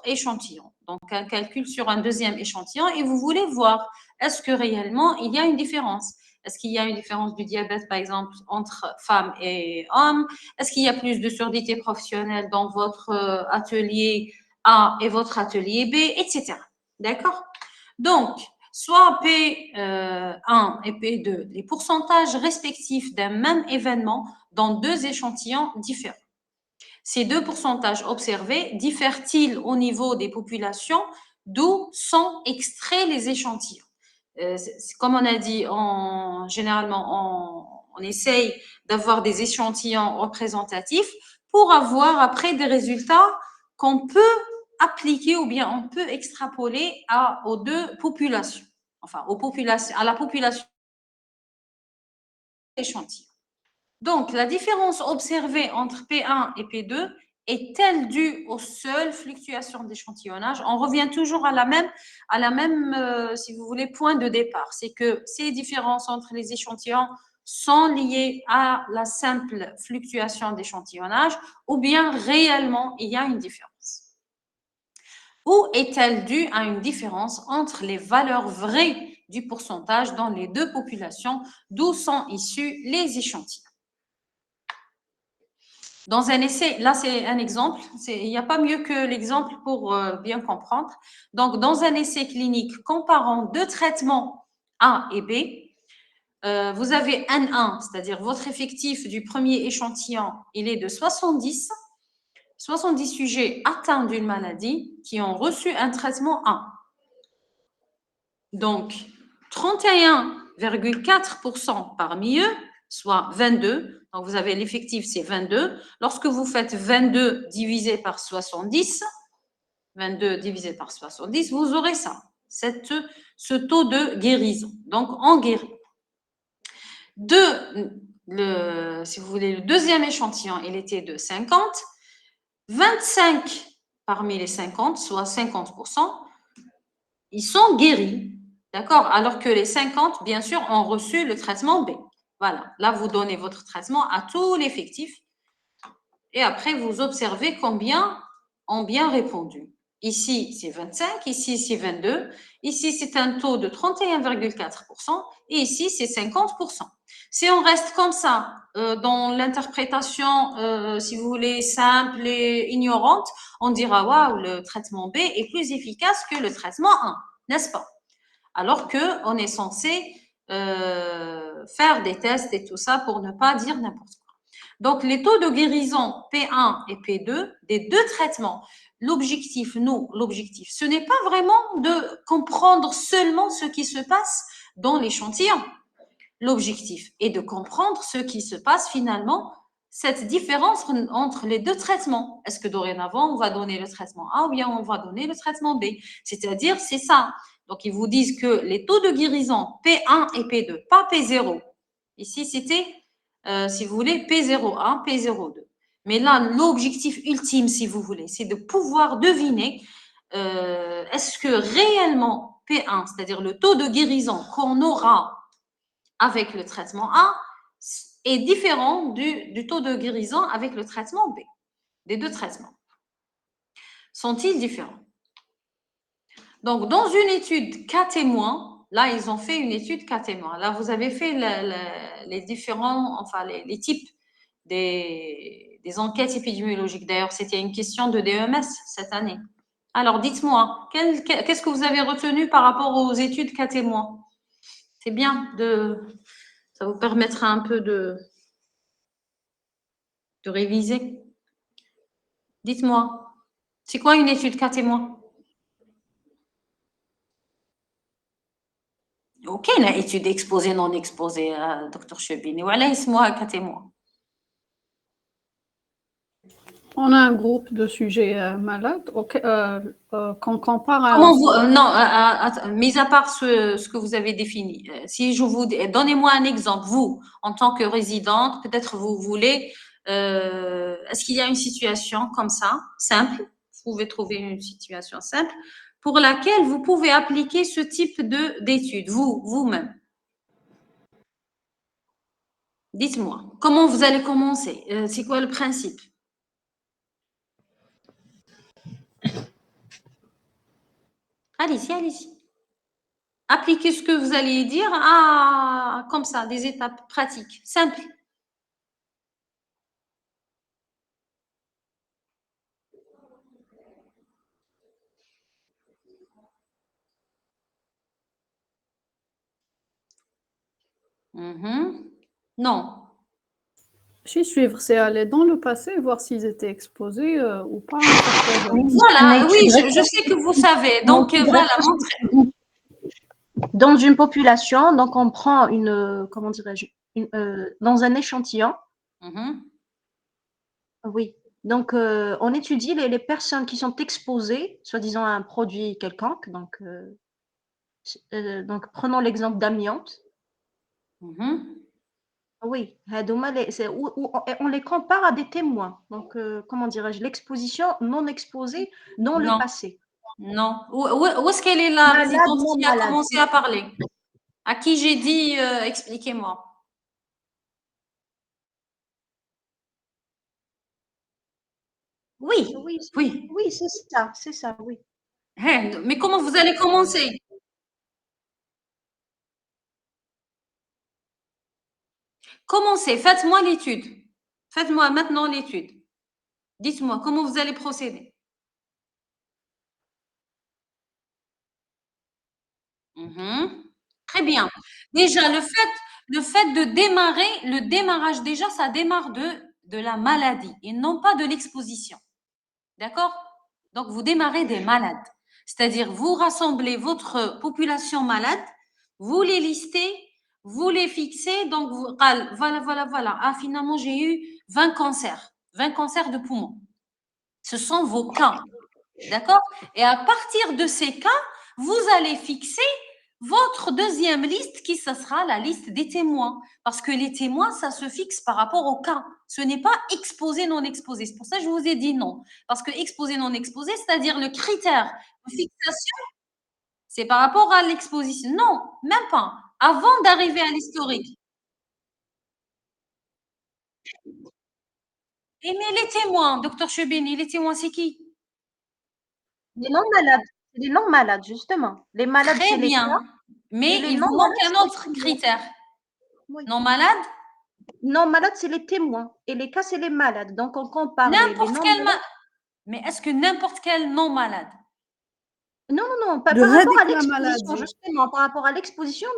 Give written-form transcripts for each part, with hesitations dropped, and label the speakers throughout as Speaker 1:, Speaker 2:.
Speaker 1: échantillon. Donc, un calcul sur un deuxième échantillon et vous voulez voir, est-ce que réellement il y a une différence? Est-ce qu'il y a une différence du diabète, par exemple, entre femmes et hommes? Est-ce qu'il y a plus de surdité professionnelle dans votre atelier A et votre atelier B, etc. D'accord? Donc, soit P1 et P2, les pourcentages respectifs d'un même événement dans deux échantillons différents. Ces deux pourcentages observés diffèrent-ils au niveau des populations d'où sont extraits les échantillons? Comme on a dit, généralement, on essaye d'avoir des échantillons représentatifs pour avoir après des résultats qu'on peut appliquer ou bien on peut extrapoler aux deux populations, enfin à la population échantillon. Donc, la différence observée entre P1 et P2 est-elle due aux seules fluctuations d'échantillonnage? On revient toujours à la même si vous voulez, point de départ. C'est que ces différences entre les échantillons sont liées à la simple fluctuation d'échantillonnage ou bien réellement il y a une différence. Ou est-elle due à une différence entre les valeurs vraies du pourcentage dans les deux populations d'où sont issus les échantillons? Dans un essai, là c'est un exemple, il n'y a pas mieux que l'exemple pour bien comprendre. Donc, dans un essai clinique comparant deux traitements A et B, vous avez N1, c'est-à-dire votre effectif du premier échantillon, il est de 70 sujets atteints d'une maladie qui ont reçu un traitement A. Donc, 31,4% parmi eux, soit 22. Donc, vous avez l'effectif, c'est 22. Lorsque vous faites 22 divisé par 70, 22 divisé par 70, vous aurez ça, ce taux de guérison. Donc, on guérit. Si vous voulez, le deuxième échantillon, il était de 50. 25 parmi les 50, soit 50%, ils sont guéris. D'accord? Alors que les 50, bien sûr, ont reçu le traitement B. Voilà. Là, vous donnez votre traitement à tout l'effectif. Et après, vous observez combien ont bien répondu. Ici, c'est 25. Ici, c'est 22. Ici, c'est un taux de 31,4%. Et ici, c'est 50%. Si on reste comme ça, dans l'interprétation, si vous voulez, simple et ignorante, on dira, waouh, le traitement B est plus efficace que le traitement 1, n'est-ce pas? Alors qu'on est censé faire des tests et tout ça pour ne pas dire n'importe quoi. Donc, les taux de guérison P1 et P2 des deux traitements, l'objectif, ce n'est pas vraiment de comprendre seulement ce qui se passe dans l'échantillon. L'objectif est de comprendre ce qui se passe finalement, cette différence entre les deux traitements. Est-ce que dorénavant, on va donner le traitement A ou bien on va donner le traitement B? C'est-à-dire, c'est ça. Donc, ils vous disent que les taux de guérison P1 et P2, pas P0. Ici, c'était, si vous voulez, P01, P02. Mais là, l'objectif ultime, si vous voulez, c'est de pouvoir deviner est-ce que réellement P1, c'est-à-dire le taux de guérison qu'on aura avec le traitement A, est différent du taux de guérison avec le traitement B, des deux traitements. Sont-ils différents? Donc, dans une étude cas témoin, là, ils ont fait une étude cas témoin. Là, vous avez fait les différents, enfin, les types des enquêtes épidémiologiques. D'ailleurs, c'était une question de DEMS cette année. Alors, dites-moi, qu'est-ce que vous avez retenu par rapport aux études cas témoin? C'est bien ça vous permettra un peu de réviser. Dites-moi, c'est quoi une étude cas témoin? Ok, une étude exposée, non exposée, docteur Chebini. Voilà, moi cas témoin.
Speaker 2: On a un groupe de sujets malades qu'on compare à...
Speaker 1: Comment vous, non, mis à part ce que vous avez défini, si je vous donnez-moi un exemple, vous, en tant que résidente, peut-être vous voulez, est-ce qu'il y a une situation comme ça, simple, vous pouvez trouver une situation simple, pour laquelle vous pouvez appliquer ce type d'étude, vous-même. Dites-moi, comment vous allez commencer? C'est quoi le principe? Allez-y, allez-y. Appliquez ce que vous allez dire comme ça, des étapes pratiques, simples. Non.
Speaker 2: Suivre, c'est aller dans le passé, voir s'ils étaient exposés ou pas à un facteur de risque.
Speaker 1: Voilà, oui, je sais que vous savez. Donc, voilà, montrez.
Speaker 3: Dans une population, donc on prend comment dirais-je, dans un échantillon, oui. Donc, on étudie les personnes qui sont exposées, soi-disant à un produit quelconque. Donc, prenons l'exemple d'amiante. Oui, on les compare à des témoins. Donc, comment dirais-je, l'exposition non exposée dans le
Speaker 1: Non,
Speaker 3: passé.
Speaker 1: non. Où est-ce qu'elle est la
Speaker 3: Malade,
Speaker 1: résidente
Speaker 3: non
Speaker 1: qui a
Speaker 3: malade.
Speaker 1: commencé à parler? À qui j'ai dit, expliquez-moi. Oui,
Speaker 3: Oui,
Speaker 1: oui.
Speaker 3: oui, c'est ça, oui.
Speaker 1: Mais comment vous allez commencer? Commencez, faites-moi l'étude. Faites-moi maintenant l'étude. Dites-moi comment vous allez procéder. Très bien. Déjà, le fait de démarrer, le démarrage déjà, ça démarre de la maladie et non pas de l'exposition. D'accord? Donc, vous démarrez des malades. C'est-à-dire, vous rassemblez votre population malade, vous les listez, vous les fixez. Donc, voilà. Ah, finalement, j'ai eu 20 cancers, 20 cancers de poumon. Ce sont vos cas. D'accord? Et à partir de ces cas, vous allez fixer votre deuxième liste qui, ça sera la liste des témoins. Parce que les témoins, ça se fixe par rapport au cas. Ce n'est pas exposé, non exposé. C'est pour ça que je vous ai dit non. Parce que exposé, non exposé, c'est-à-dire le critère de fixation, c'est par rapport à l'exposition. Non, même pas. Avant d'arriver à l'historique. Et mais les témoins, docteur Chebeni, les témoins, c'est qui?
Speaker 3: Les non-malades, c'est les non-malades, justement. Les malades,
Speaker 1: Très
Speaker 3: c'est les cas,
Speaker 1: bien.
Speaker 3: et
Speaker 1: Mais
Speaker 3: les
Speaker 1: il vous manque
Speaker 3: non-malades,
Speaker 1: un
Speaker 3: c'est les
Speaker 1: autre
Speaker 3: témoins.
Speaker 1: critère.
Speaker 3: Oui.
Speaker 1: Non malade?
Speaker 3: Non-malades, c'est les témoins, et les cas, c'est les malades. Donc, on compare les
Speaker 1: N'importe quel
Speaker 3: non-malades.
Speaker 1: Mais est-ce que n'importe quel non malade?
Speaker 3: Non,
Speaker 2: De
Speaker 3: par rapport à
Speaker 2: réduire la
Speaker 3: l'exposition,
Speaker 2: maladie.
Speaker 3: justement, par rapport à l'exposition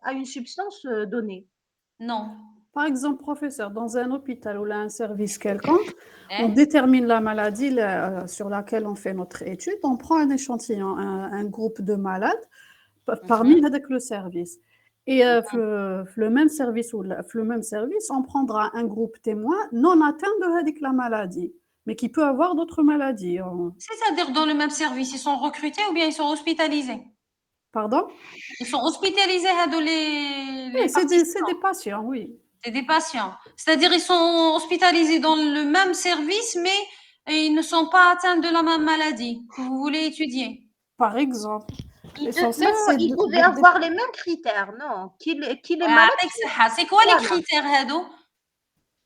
Speaker 3: à une substance donnée.
Speaker 1: Non.
Speaker 2: Par exemple, professeur, dans un hôpital ou là un service quelconque, on
Speaker 1: Hein?
Speaker 2: détermine la maladie sur laquelle on fait notre étude, on prend un échantillon, un groupe de malades parmi avec le service. Et le même service le même service, on prendra un groupe témoin non atteint de la maladie, mais qui peut avoir d'autres maladies.
Speaker 1: C'est-à-dire dans le même service, ils sont recrutés ou bien ils sont hospitalisés?
Speaker 2: Pardon?
Speaker 1: Ils sont hospitalisés,
Speaker 2: Oui,
Speaker 1: les
Speaker 2: c'est des
Speaker 1: participants.
Speaker 2: patients, oui.
Speaker 1: C'est des patients. C'est-à-dire ils sont hospitalisés dans le même service, mais ils ne sont pas atteints de la même maladie que vous voulez étudier.
Speaker 2: Par exemple.
Speaker 3: Non,
Speaker 2: L'essentiel, c'est
Speaker 3: ils devaient avoir les mêmes critères, non. Qu'il est malade,
Speaker 1: C'est quoi les
Speaker 3: voilà.
Speaker 1: critères, Hado?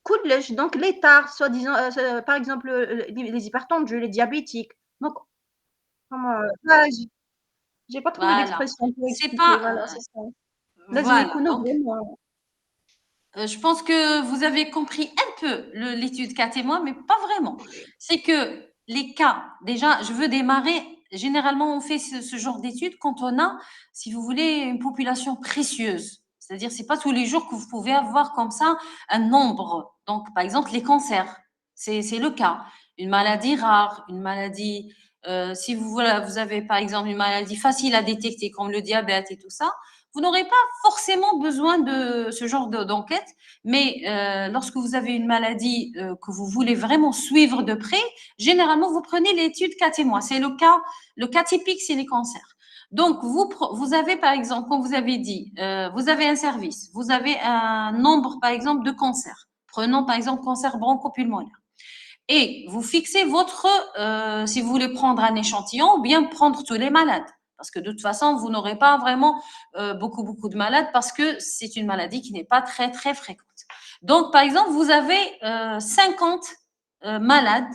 Speaker 3: كلش. Donc, l'état, soi-disant, par exemple, les hypertendus, les diabétiques. Donc, comment, j'ai pas trouvé
Speaker 1: Voilà.
Speaker 3: d'expression pour
Speaker 1: C'est
Speaker 3: expliquer,
Speaker 1: pas.
Speaker 3: voilà, c'est ça. لازم
Speaker 1: Voilà.
Speaker 3: يكونوا
Speaker 1: Donc,
Speaker 3: vraiment.
Speaker 1: je pense que vous avez compris un peu l'étude cas témoin, mais pas vraiment. C'est que les cas, déjà, je veux démarrer. Généralement, on fait ce genre d'études quand on a, si vous voulez, une population précieuse. C'est-à-dire, c'est pas tous les jours que vous pouvez avoir comme ça un nombre. Donc, par exemple, les cancers, c'est le cas. Une maladie rare, une maladie, si vous avez par exemple une maladie facile à détecter comme le diabète et tout ça, vous n'aurez pas forcément besoin de ce genre d'enquête, mais lorsque vous avez une maladie que vous voulez vraiment suivre de près, généralement, vous prenez l'étude cas témoin. C'est le cas typique, c'est les cancers. Donc, vous avez, par exemple, comme vous avez dit, vous avez un service, vous avez un nombre, par exemple, de cancers. Prenons, par exemple, cancer bronchopulmonaire. Et vous fixez si vous voulez prendre un échantillon ou bien prendre tous les malades. Parce que de toute façon, vous n'aurez pas vraiment beaucoup de malades parce que c'est une maladie qui n'est pas très fréquente. Donc, par exemple, vous avez 50 malades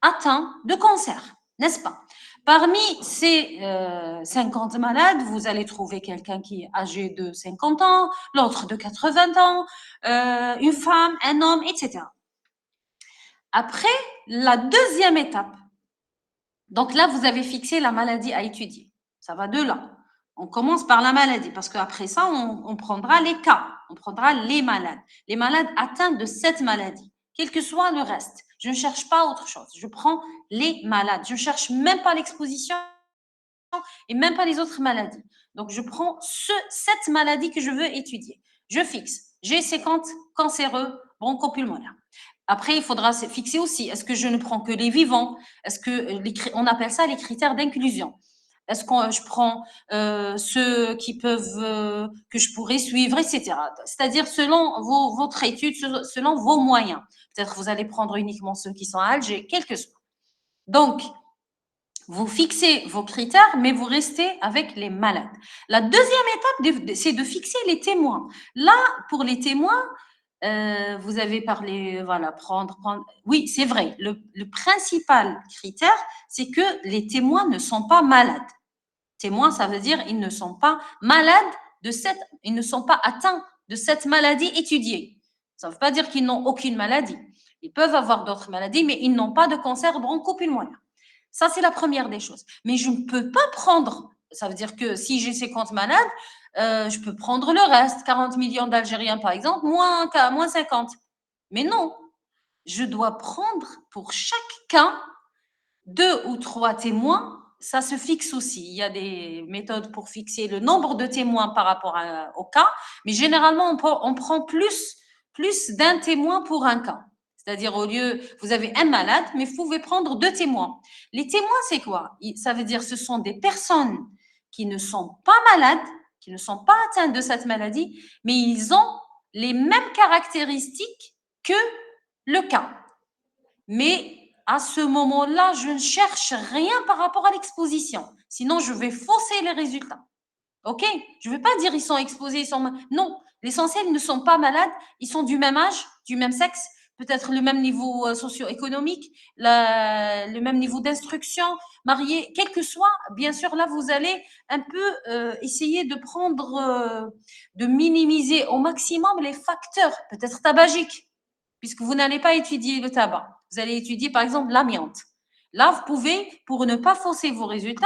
Speaker 1: atteints de cancer, n'est-ce pas? Parmi ces 50 malades, vous allez trouver quelqu'un qui est âgé de 50 ans, l'autre de 80 ans, une femme, un homme, etc. Après, la deuxième étape, donc là, vous avez fixé la maladie à étudier. Ça va de là. On commence par la maladie parce qu'après ça, on prendra les cas, on prendra les malades atteints de cette maladie, quel que soit le reste. Je ne cherche pas autre chose. Je prends les malades. Je ne cherche même pas l'exposition et même pas les autres maladies. Donc, je prends cette maladie que je veux étudier. Je fixe G50 cancéreux bronchopulmonaire. Après, il faudra fixer aussi, est-ce que je ne prends que les vivants? Est-ce que on appelle ça les critères d'inclusion? Est-ce que je prends ceux qui peuvent, que je pourrais suivre, etc. C'est-à-dire selon votre étude, selon vos moyens. Peut-être vous allez prendre uniquement ceux qui sont à Alger, quel que soit. Donc, vous fixez vos critères, mais vous restez avec les malades. La deuxième étape, c'est de fixer les témoins. Là, pour les témoins, vous avez parlé, voilà, prendre. Oui, c'est vrai. Le principal critère, c'est que les témoins ne sont pas malades. Témoins, ça veut dire ils ne sont pas malades ils ne sont pas atteints de cette maladie étudiée. Ça ne veut pas dire qu'ils n'ont aucune maladie. Ils peuvent avoir d'autres maladies, mais ils n'ont pas de cancer bronchopulmonaire. Ça, c'est la première des choses. Mais je ne peux pas prendre, ça veut dire que si j'ai 50 malades, je peux prendre le reste, 40 millions d'Algériens par exemple, moins 50. Mais non, je dois prendre pour chaque cas 2 ou 3 témoins. Ça se fixe aussi. Il y a des méthodes pour fixer le nombre de témoins par rapport au cas, mais généralement, on prend plus d'un témoin pour un cas. C'est-à-dire, au lieu, vous avez un malade, mais vous pouvez prendre 2 témoins. Les témoins, c'est quoi? Ça veut dire ce sont des personnes qui ne sont pas malades, qui ne sont pas atteintes de cette maladie, mais ils ont les mêmes caractéristiques que le cas. Mais à ce moment-là, je ne cherche rien par rapport à l'exposition. Sinon, je vais fausser les résultats. OK? Je ne vais pas dire ils sont exposés, ils sont... Non, l'essentiel, ils ne sont pas malades, ils sont du même âge, du même sexe, peut-être le même niveau socio-économique, le même niveau d'instruction, mariés, quel que soit. Bien sûr, là, vous allez un peu essayer de prendre, de minimiser au maximum les facteurs, peut-être tabagiques, puisque vous n'allez pas étudier le tabac. Vous allez étudier, par exemple, l'amiante. Là, vous pouvez, pour ne pas fausser vos résultats,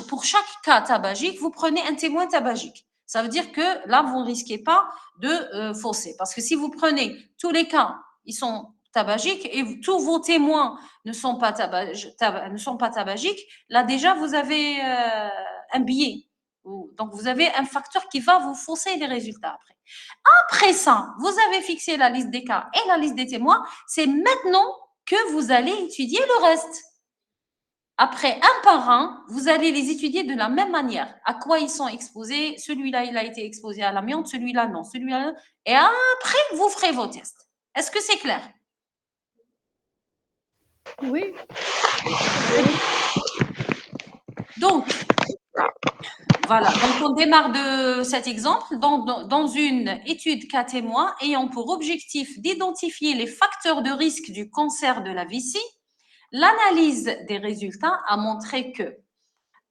Speaker 1: pour chaque cas tabagique, vous prenez un témoin tabagique. Ça veut dire que là, vous ne risquez pas de fausser. Parce que si vous prenez tous les cas, ils sont tabagiques et tous vos témoins ne sont pas tabagiques, là déjà, vous avez un biais. Donc, vous avez un facteur qui va vous fausser les résultats après. Après ça, vous avez fixé la liste des cas et la liste des témoins. C'est maintenant que vous allez étudier le reste. Après, un par un, vous allez les étudier de la même manière. À quoi ils sont exposés? Celui-là, il a été exposé à l'amiante, celui-là, non. Celui-là, et après, vous ferez vos tests. Est-ce que c'est clair?
Speaker 2: Oui.
Speaker 1: Donc, voilà. Donc, on démarre de cet exemple dans une étude cas témoin ayant pour objectif d'identifier les facteurs de risque du cancer de la vessie. L'analyse des résultats a montré que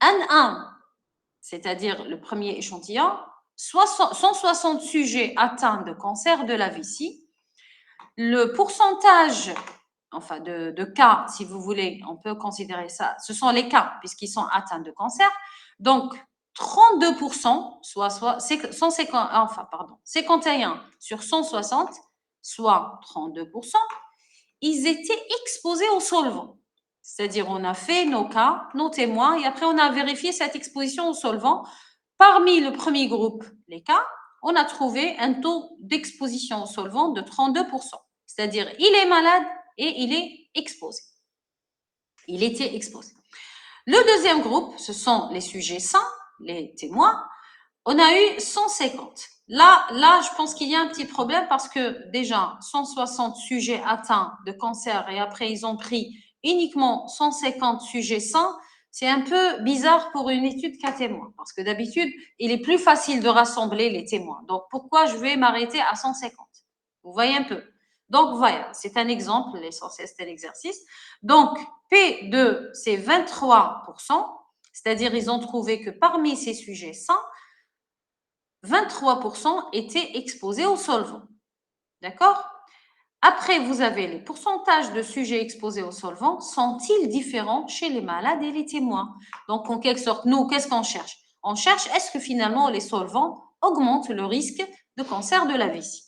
Speaker 1: N1, c'est-à-dire le premier échantillon, 160 sujets atteints de cancer de la vessie. Le pourcentage, enfin de cas, si vous voulez, on peut considérer ça, ce sont les cas puisqu'ils sont atteints de cancer. Donc, 32%, soit 51 sur 160, soit 32%, ils étaient exposés aux solvants. C'est-à-dire, on a fait nos cas, nos témoins, et après, on a vérifié cette exposition aux solvants. Parmi le premier groupe, les cas, on a trouvé un taux d'exposition aux solvants de 32%. C'est-à-dire, il est malade et il est exposé. Il était exposé. Le deuxième groupe, ce sont les sujets sains, les témoins. On a eu 150. Là, je pense qu'il y a un petit problème parce que déjà, 160 sujets atteints de cancer et après, ils ont pris uniquement 150 sujets sains. C'est un peu bizarre pour une étude cas témoin parce que d'habitude, il est plus facile de rassembler les témoins. Donc, pourquoi je vais m'arrêter à 150? Vous voyez un peu. Donc, voilà, c'est un exemple, l'essentiel, c'était l'exercice. Donc, P2, c'est 23%, c'est-à-dire ils ont trouvé que parmi ces sujets sains, 23% étaient exposés au solvant. D'accord? Après, vous avez les pourcentages de sujets exposés au solvant. Sont-ils différents chez les malades et les témoins? Donc, en quelque sorte, nous, qu'est-ce qu'on cherche? On cherche, est-ce que finalement les solvants augmentent le risque de cancer de la vessie?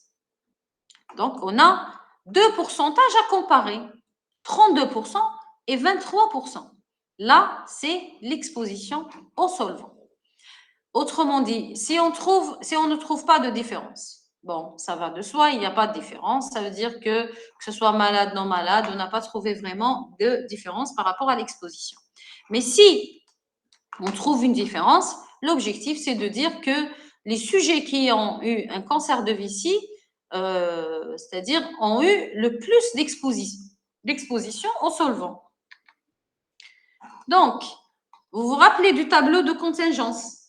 Speaker 1: Donc, on a deux pourcentages à comparer, 32% et 23%. Là, c'est l'exposition au solvant. Autrement dit, si on ne trouve pas de différence, bon, ça va de soi, il n'y a pas de différence. Ça veut dire que ce soit malade, non malade, on n'a pas trouvé vraiment de différence par rapport à l'exposition. Mais si on trouve une différence, l'objectif, c'est de dire que les sujets qui ont eu un cancer de vessie, c'est-à-dire ont eu le plus d'exposition au solvant. Donc, vous vous rappelez du tableau de contingence?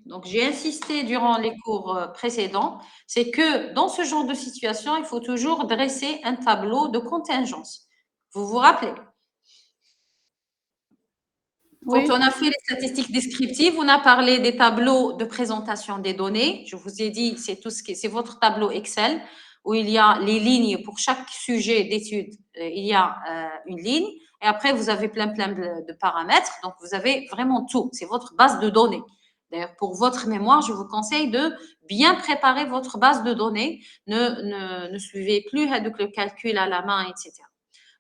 Speaker 1: Donc, j'ai insisté durant les cours précédents, c'est que dans ce genre de situation, il faut toujours dresser un tableau de contingence. Vous vous rappelez? Quand
Speaker 2: Oui,
Speaker 1: on a fait les statistiques descriptives, on a parlé des tableaux de présentation des données. Je vous ai dit, c'est votre tableau Excel où il y a les lignes pour chaque sujet d'étude. Il y a une ligne et après vous avez plein de paramètres. Donc vous avez vraiment tout. C'est votre base de données. D'ailleurs, pour votre mémoire, je vous conseille de bien préparer votre base de données. Ne suivez plus le calcul à la main, etc.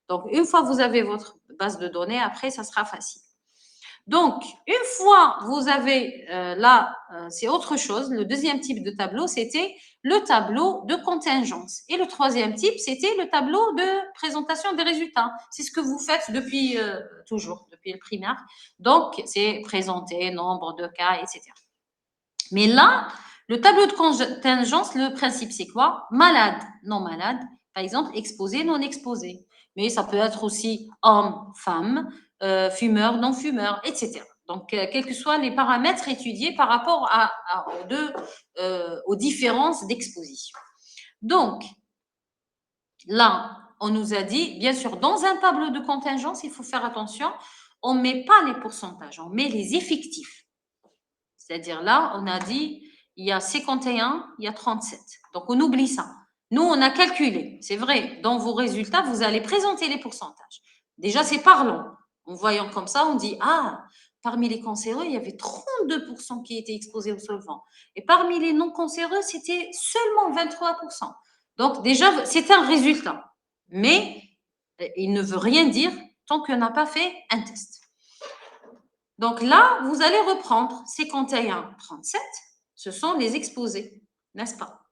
Speaker 1: Donc, une fois que vous avez votre base de données, après, ça sera facile. Donc, une fois vous avez là, c'est autre chose. Le deuxième type de tableau, c'était le tableau de contingence. Et le troisième type, c'était le tableau de présentation des résultats. C'est ce que vous faites depuis toujours, depuis le primaire. Donc, c'est présenter nombre de cas, etc. Mais là, le tableau de contingence, le principe, c'est quoi? Malade, non malade. Par exemple, exposé, non exposé. Mais ça peut être aussi homme, femme, fumeur, non fumeur, etc. Donc, quels que soient les paramètres étudiés par rapport aux différences d'exposition. Donc, là, on nous a dit, bien sûr, dans un tableau de contingence, il faut faire attention, on ne met pas les pourcentages, on met les effectifs. C'est-à-dire là, on a dit, il y a 51, il y a 37. Donc, on oublie ça. Nous, on a calculé. C'est vrai, dans vos résultats, vous allez présenter les pourcentages. Déjà, c'est parlant. En voyant comme ça, on dit, ah, parmi les cancéreux, il y avait 32% qui étaient exposés au solvant. Et parmi les non-cancéreux, c'était seulement 23%. Donc, déjà, c'est un résultat. Mais il ne veut rien dire tant qu'on n'a pas fait un test. Donc là, vous allez reprendre 51, 37, ce sont les exposés, n'est-ce pas?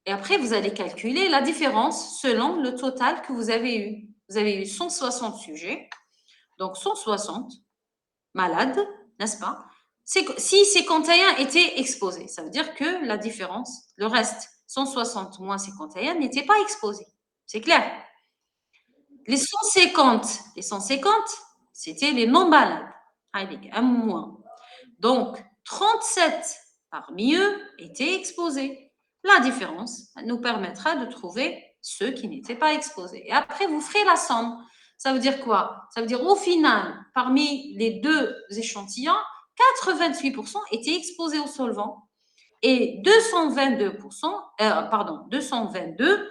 Speaker 1: Et après, vous allez calculer la différence selon le total que vous avez eu. Vous avez eu 160 sujets, donc 160 malades, n'est-ce pas? Si 51 étaient exposés, ça veut dire que la différence, le reste, 160 moins 51, n'était pas exposé. C'est clair? Les 150, c'était les non-malades. Allez, un moins. Donc, 37 parmi eux étaient exposés. La différence nous permettra de trouver ceux qui n'étaient pas exposés. Et après, vous ferez la somme. Ça veut dire quoi? Ça veut dire au final, parmi les deux échantillons, 88% étaient exposés au solvant et 222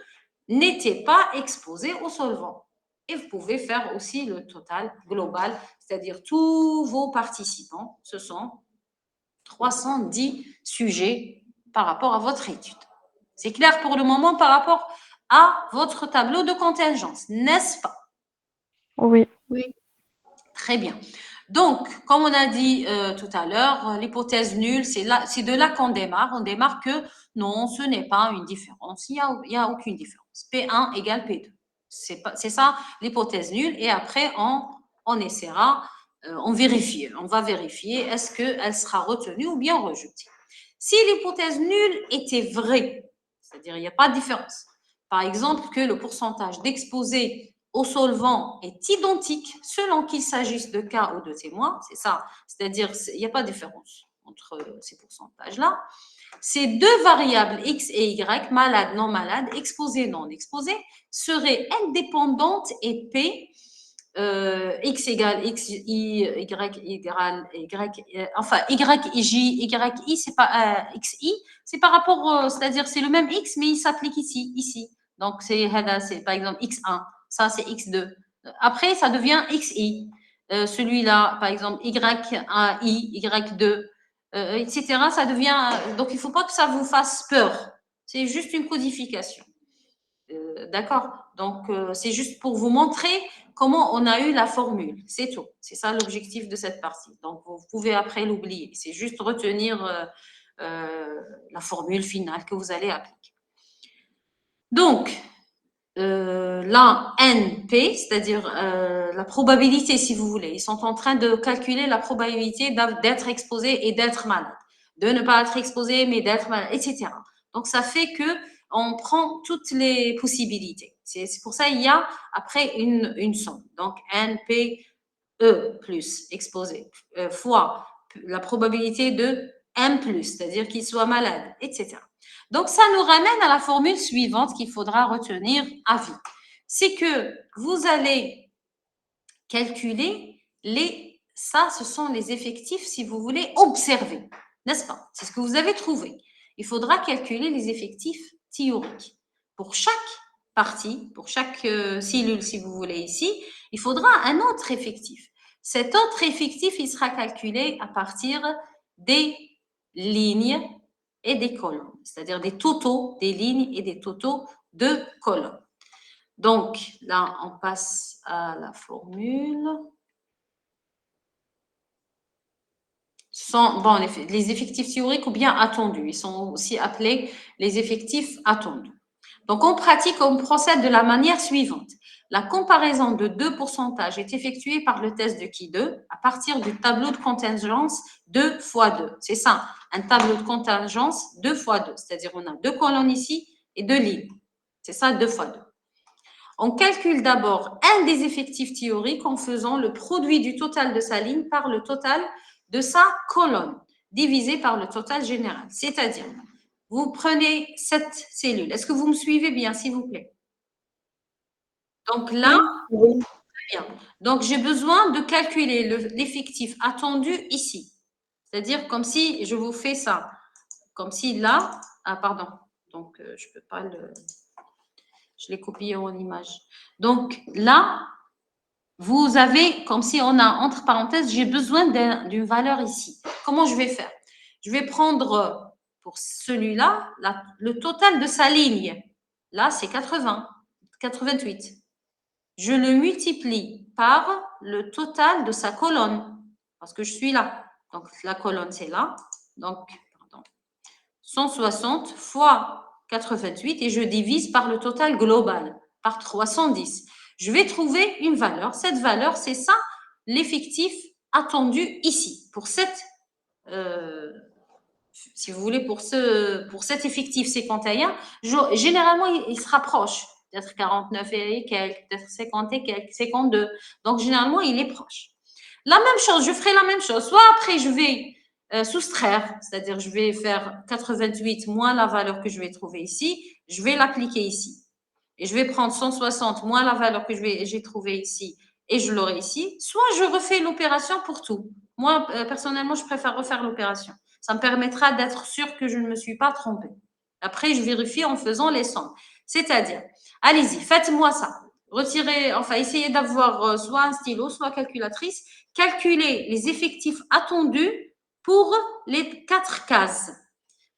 Speaker 1: n'étaient pas exposés au solvant. Et vous pouvez faire aussi le total global, c'est-à-dire tous vos participants. Ce sont 310 sujets par rapport à votre étude. C'est clair pour le moment par rapport à votre tableau de contingence, n'est-ce pas?
Speaker 4: Oui.
Speaker 2: oui.
Speaker 1: Très bien. Donc, comme on a dit tout à l'heure, l'hypothèse nulle, c'est de là qu'on démarre. On démarre que non, ce n'est pas une différence. Il y a aucune différence. P1 égale P2. C'est ça l'hypothèse nulle. Et après, on essaiera, on va vérifier est-ce qu'elle sera retenue ou bien rejetée. Si l'hypothèse nulle était vraie, c'est-à-dire il n'y a pas de différence. Par exemple, que le pourcentage d'exposés au solvant est identique selon qu'il s'agisse de cas ou de témoins, c'est ça. C'est-à-dire il n'y a pas de différence entre ces pourcentages-là. Ces deux variables X et Y, malade, non malade, exposé, non exposé, seraient indépendantes et P, X égale X, I, Y égale Y, enfin, Y, J, Y, I, c'est pas, X, I, c'est par rapport, c'est-à-dire c'est le même X, mais il s'applique ici. Donc, c'est par exemple X1, ça c'est X2. Après, ça devient XI. Celui-là, par exemple, Y1, I, Y2, etc. Ça devient. Donc, il ne faut pas que ça vous fasse peur. C'est juste une codification. D'accord. Donc, c'est juste pour vous montrer comment on a eu la formule. C'est tout. C'est ça l'objectif de cette partie. Donc, vous pouvez après l'oublier. C'est juste retenir la formule finale que vous allez appliquer. Donc, la NP, c'est-à-dire la probabilité, si vous voulez. Ils sont en train de calculer la probabilité d'être exposé et d'être malade, de ne pas être exposé mais d'être malade, etc. Donc, ça fait que on prend toutes les possibilités. C'est pour ça qu'il y a après une somme. Donc, NPE plus exposé fois la probabilité de M plus, c'est-à-dire qu'il soit malade, etc. Donc, ça nous ramène à la formule suivante qu'il faudra retenir à vie. C'est que vous allez calculer ça, ce sont les effectifs, si vous voulez, observer, n'est-ce pas? C'est ce que vous avez trouvé. Il faudra calculer les effectifs théoriques. Pour chaque partie, pour chaque cellule, si vous voulez, ici, il faudra un autre effectif. Cet autre effectif, il sera calculé à partir des lignes et des colonnes, c'est-à-dire des totaux des lignes et des totaux de colonnes. Donc, là, on passe à la formule. Bon, les effectifs théoriques ou bien attendus. Ils sont aussi appelés les effectifs attendus. Donc, en pratique, on procède de la manière suivante. La comparaison de deux pourcentages est effectuée par le test de Qui2 à partir du tableau de contingence 2 fois 2. C'est ça, un tableau de contingence 2 fois 2. C'est-à-dire, on a deux colonnes ici et deux lignes. C'est ça, 2 fois 2. On calcule d'abord un des effectifs théoriques en faisant le produit du total de sa ligne par le total de sa colonne, divisé par le total général. C'est-à-dire, vous prenez cette cellule. Est-ce que vous me suivez bien, s'il vous plaît? Donc là,
Speaker 2: Oui.
Speaker 1: très bien. Donc, j'ai besoin de calculer l'effectif attendu ici. C'est-à-dire comme si je vous fais ça. Comme si là, ah pardon, donc je ne peux pas je l'ai copié en image. Donc là, vous avez, comme si on a entre parenthèses, j'ai besoin d'une valeur ici. Comment je vais faire? Je vais prendre pour celui-là le total de sa ligne. Là, c'est 80, 88. Je le multiplie par le total de sa colonne, parce que je suis là. Donc, la colonne, c'est là. Donc, pardon, 160 fois 88 et je divise par le total global, par 310. Je vais trouver une valeur. Cette valeur, c'est ça, l'effectif attendu ici, pour cette, si vous voulez, pour cet effectif 51. Généralement, il se rapproche, peut-être 49 et quelques, peut-être 50 et quelques, 52. Donc, généralement, il est proche. La même chose, je ferai la même chose. Soit après, je vais soustraire, c'est-à-dire je vais faire 88 moins la valeur que je vais trouver ici, je vais l'appliquer ici. Et je vais prendre 160 moins la valeur que j'ai trouvée ici et je l'aurai ici. Soit je refais l'opération pour tout. Moi, personnellement, je préfère refaire l'opération. Ça me permettra d'être sûr que je ne me suis pas trompée. Après, je vérifie en faisant les sommes. C'est-à-dire, allez-y, faites-moi ça. Retirez, enfin, essayez d'avoir soit un stylo, soit calculatrice. Calculez les effectifs attendus pour les 4 cases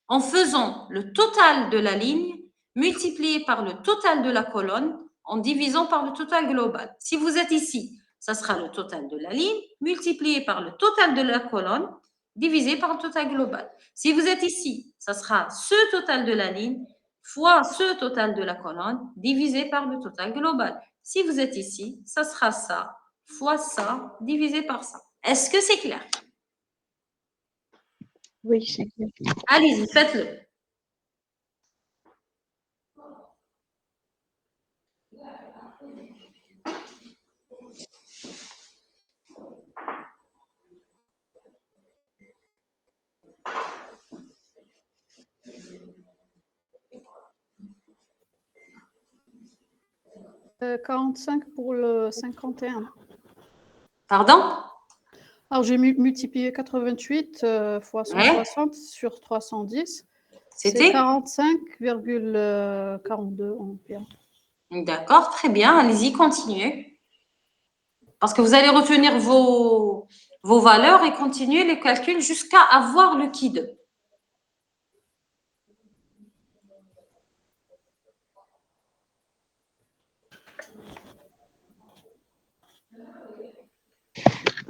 Speaker 1: en faisant le total de la ligne multiplié par le total de la colonne en divisant par le total global. Si vous êtes ici, ça sera le total de la ligne multiplié par le total de la colonne divisé par le total global. Si vous êtes ici, ça sera ce total de la ligne fois ce total de la colonne divisé par le total global. Si vous êtes ici, ça sera ça fois ça divisé par ça. Est-ce que c'est clair?
Speaker 3: Oui, c'est clair.
Speaker 1: Allez-y, faites-le.
Speaker 2: 45 pour le 51.
Speaker 1: Pardon?
Speaker 2: Alors, j'ai multiplié 88 fois
Speaker 1: Ouais.
Speaker 2: 160 sur 310. C'est
Speaker 1: C'était?
Speaker 2: 45,42 ampères.
Speaker 1: D'accord, très bien. Allez-y, continuez. Parce que vous allez retenir vos valeurs et continuer les calculs jusqu'à avoir le qui 2.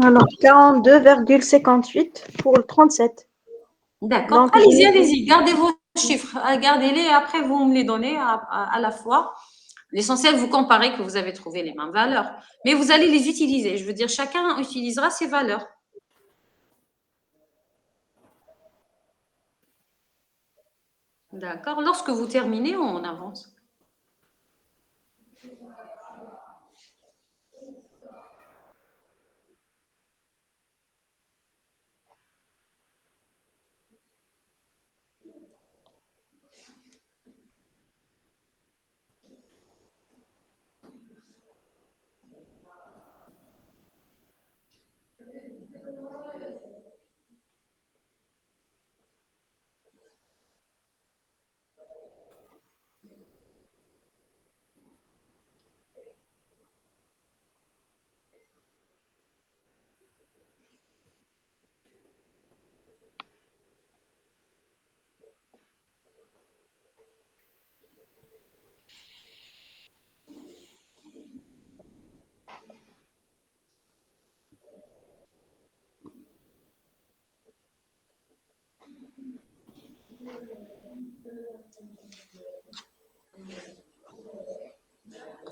Speaker 3: Alors, 42,58 pour le 37.
Speaker 1: D'accord.
Speaker 3: Donc,
Speaker 1: Allez-y,
Speaker 3: j'ai
Speaker 1: allez-y. Gardez vos chiffres. Gardez-les et après, vous me les donnez à la fois. L'essentiel, vous comparez que vous avez trouvé les mêmes valeurs. Mais vous allez les utiliser. Je veux dire, chacun utilisera ses valeurs. D'accord. Lorsque vous terminez, on avance.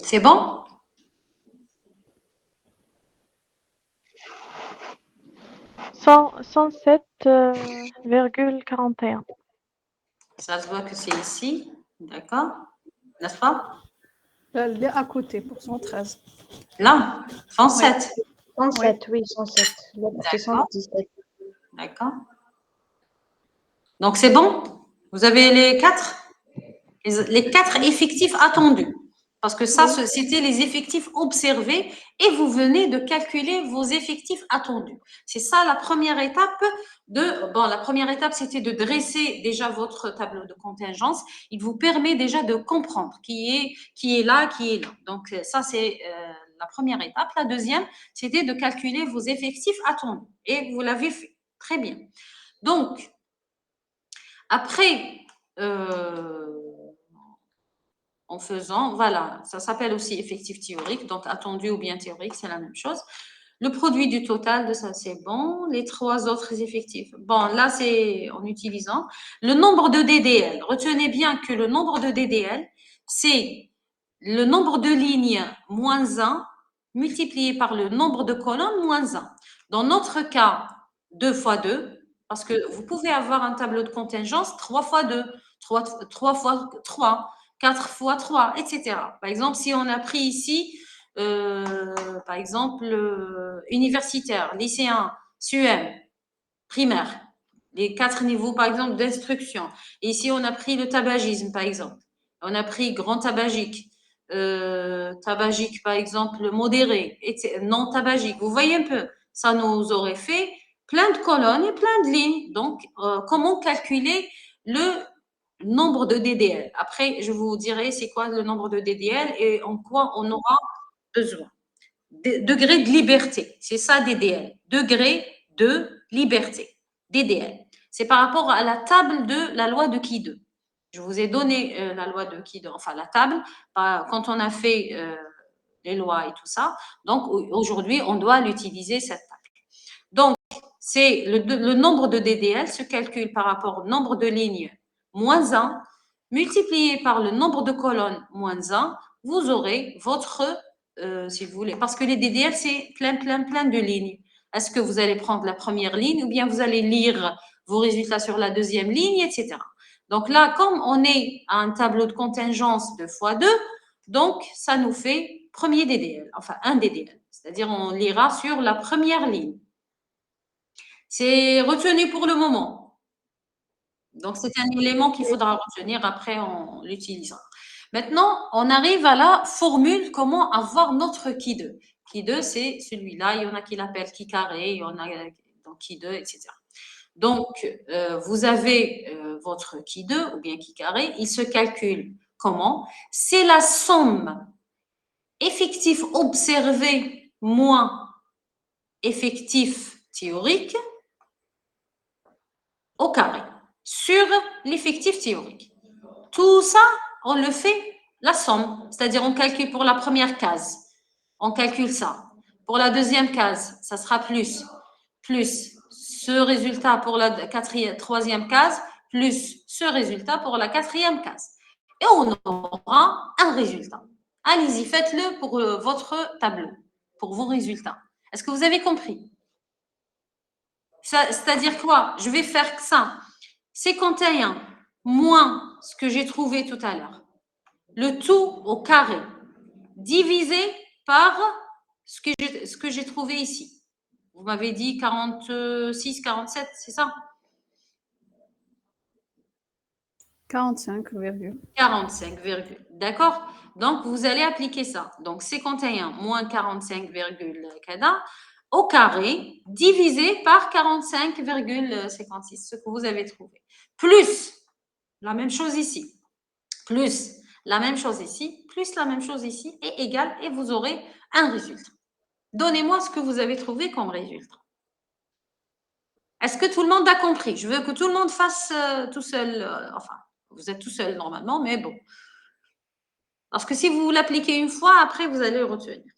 Speaker 1: C'est bon?
Speaker 4: 107,41.
Speaker 1: Ça se voit que c'est ici. D'accord. N'est-ce pas?
Speaker 2: Elle est à côté pour 113.
Speaker 1: Là, 107.
Speaker 3: 107, oui, 107. C'est
Speaker 1: D'accord.
Speaker 3: 117.
Speaker 1: D'accord. Donc, c'est bon? Vous avez les quatre effectifs attendus. Parce que ça, c'était les effectifs observés et vous venez de calculer vos effectifs attendus. C'est ça la première étape la première étape, c'était de dresser déjà votre tableau de contingence. Il vous permet déjà de comprendre qui est là, qui est là. Donc, ça, c'est la première étape. La deuxième, c'était de calculer vos effectifs attendus. Et vous l'avez fait. Très bien. Donc, après, en faisant, voilà, ça s'appelle aussi effectif théorique, donc attendu ou bien théorique, c'est la même chose. Le produit du total de ça, c'est bon. Les trois autres effectifs. Bon, là, c'est en utilisant le nombre de DDL. Retenez bien que le nombre de DDL, c'est le nombre de lignes moins 1 multiplié par le nombre de colonnes moins 1. Dans notre cas, 2 fois 2, parce que vous pouvez avoir un tableau de contingence 3 fois 2, 3 fois 3, 4 fois 3, etc. Par exemple, si on a pris ici, par exemple, universitaire, lycéen, SUM, primaire, les 4 niveaux, par exemple, d'instruction. Et ici, on a pris le tabagisme, par exemple. On a pris grand tabagique, tabagique, par exemple, modéré, non tabagique. Vous voyez un peu, ça nous aurait fait plein de colonnes et plein de lignes. Donc, comment calculer le nombre de DDL? Après, je vous dirai c'est quoi le nombre de DDL et en quoi on aura besoin. Degré de liberté, c'est ça DDL. Degré de liberté, DDL. C'est par rapport à la table de la loi de Qui 2. Je vous ai donné la loi de Qui 2, enfin la table, quand on a fait les lois et tout ça. Donc aujourd'hui, on doit l'utiliser cette table. Donc, c'est le nombre de DDL se calcule par rapport au nombre de lignes moins 1 multiplié par le nombre de colonnes moins 1. Vous aurez votre, si vous voulez, parce que les DDL, c'est plein de lignes. Est-ce que vous allez prendre la première ligne ou bien vous allez lire vos résultats sur la deuxième ligne, etc. Donc là, comme on est à un tableau de contingence de fois 2, donc ça nous fait premier DDL, enfin un DDL. C'est-à-dire on lira sur la première ligne. C'est retenu pour le moment. Donc, c'est un élément qu'il faudra retenir après en l'utilisant. Maintenant, on arrive à la formule comment avoir notre qui 2. Qui 2, c'est celui-là. Il y en a qui l'appellent qui carré, il y en a donc qui 2, etc. Donc, vous avez votre qui 2 ou bien qui carré. Il se calcule comment? C'est la somme effectif observé moins effectif théorique au carré sur l'effectif théorique. Tout ça, on le fait la somme, c'est-à-dire on calcule pour la première case, on calcule ça. Pour la deuxième case, ça sera plus ce résultat pour la troisième case, plus ce résultat pour la quatrième case. Et on aura un résultat. Allez-y, faites-le pour votre tableau, pour vos résultats. Est-ce que vous avez compris? C'est-à-dire quoi? Je vais faire ça. 51 moins ce que j'ai trouvé tout à l'heure. Le tout au carré divisé par ce que j'ai trouvé ici. Vous m'avez dit 46, 47, c'est ça?
Speaker 2: 45,
Speaker 1: 45, d'accord? Donc, vous allez appliquer ça. Donc, 51 moins 45, au carré divisé par 45,56, ce que vous avez trouvé. Plus la même chose ici, plus la même chose ici, plus la même chose ici, est égal, et vous aurez un résultat. Donnez-moi ce que vous avez trouvé comme résultat. Est-ce que tout le monde a compris? Je veux que tout le monde fasse tout seul, enfin, vous êtes tout seul normalement, mais bon. Parce que si vous l'appliquez une fois, après, vous allez le retenir.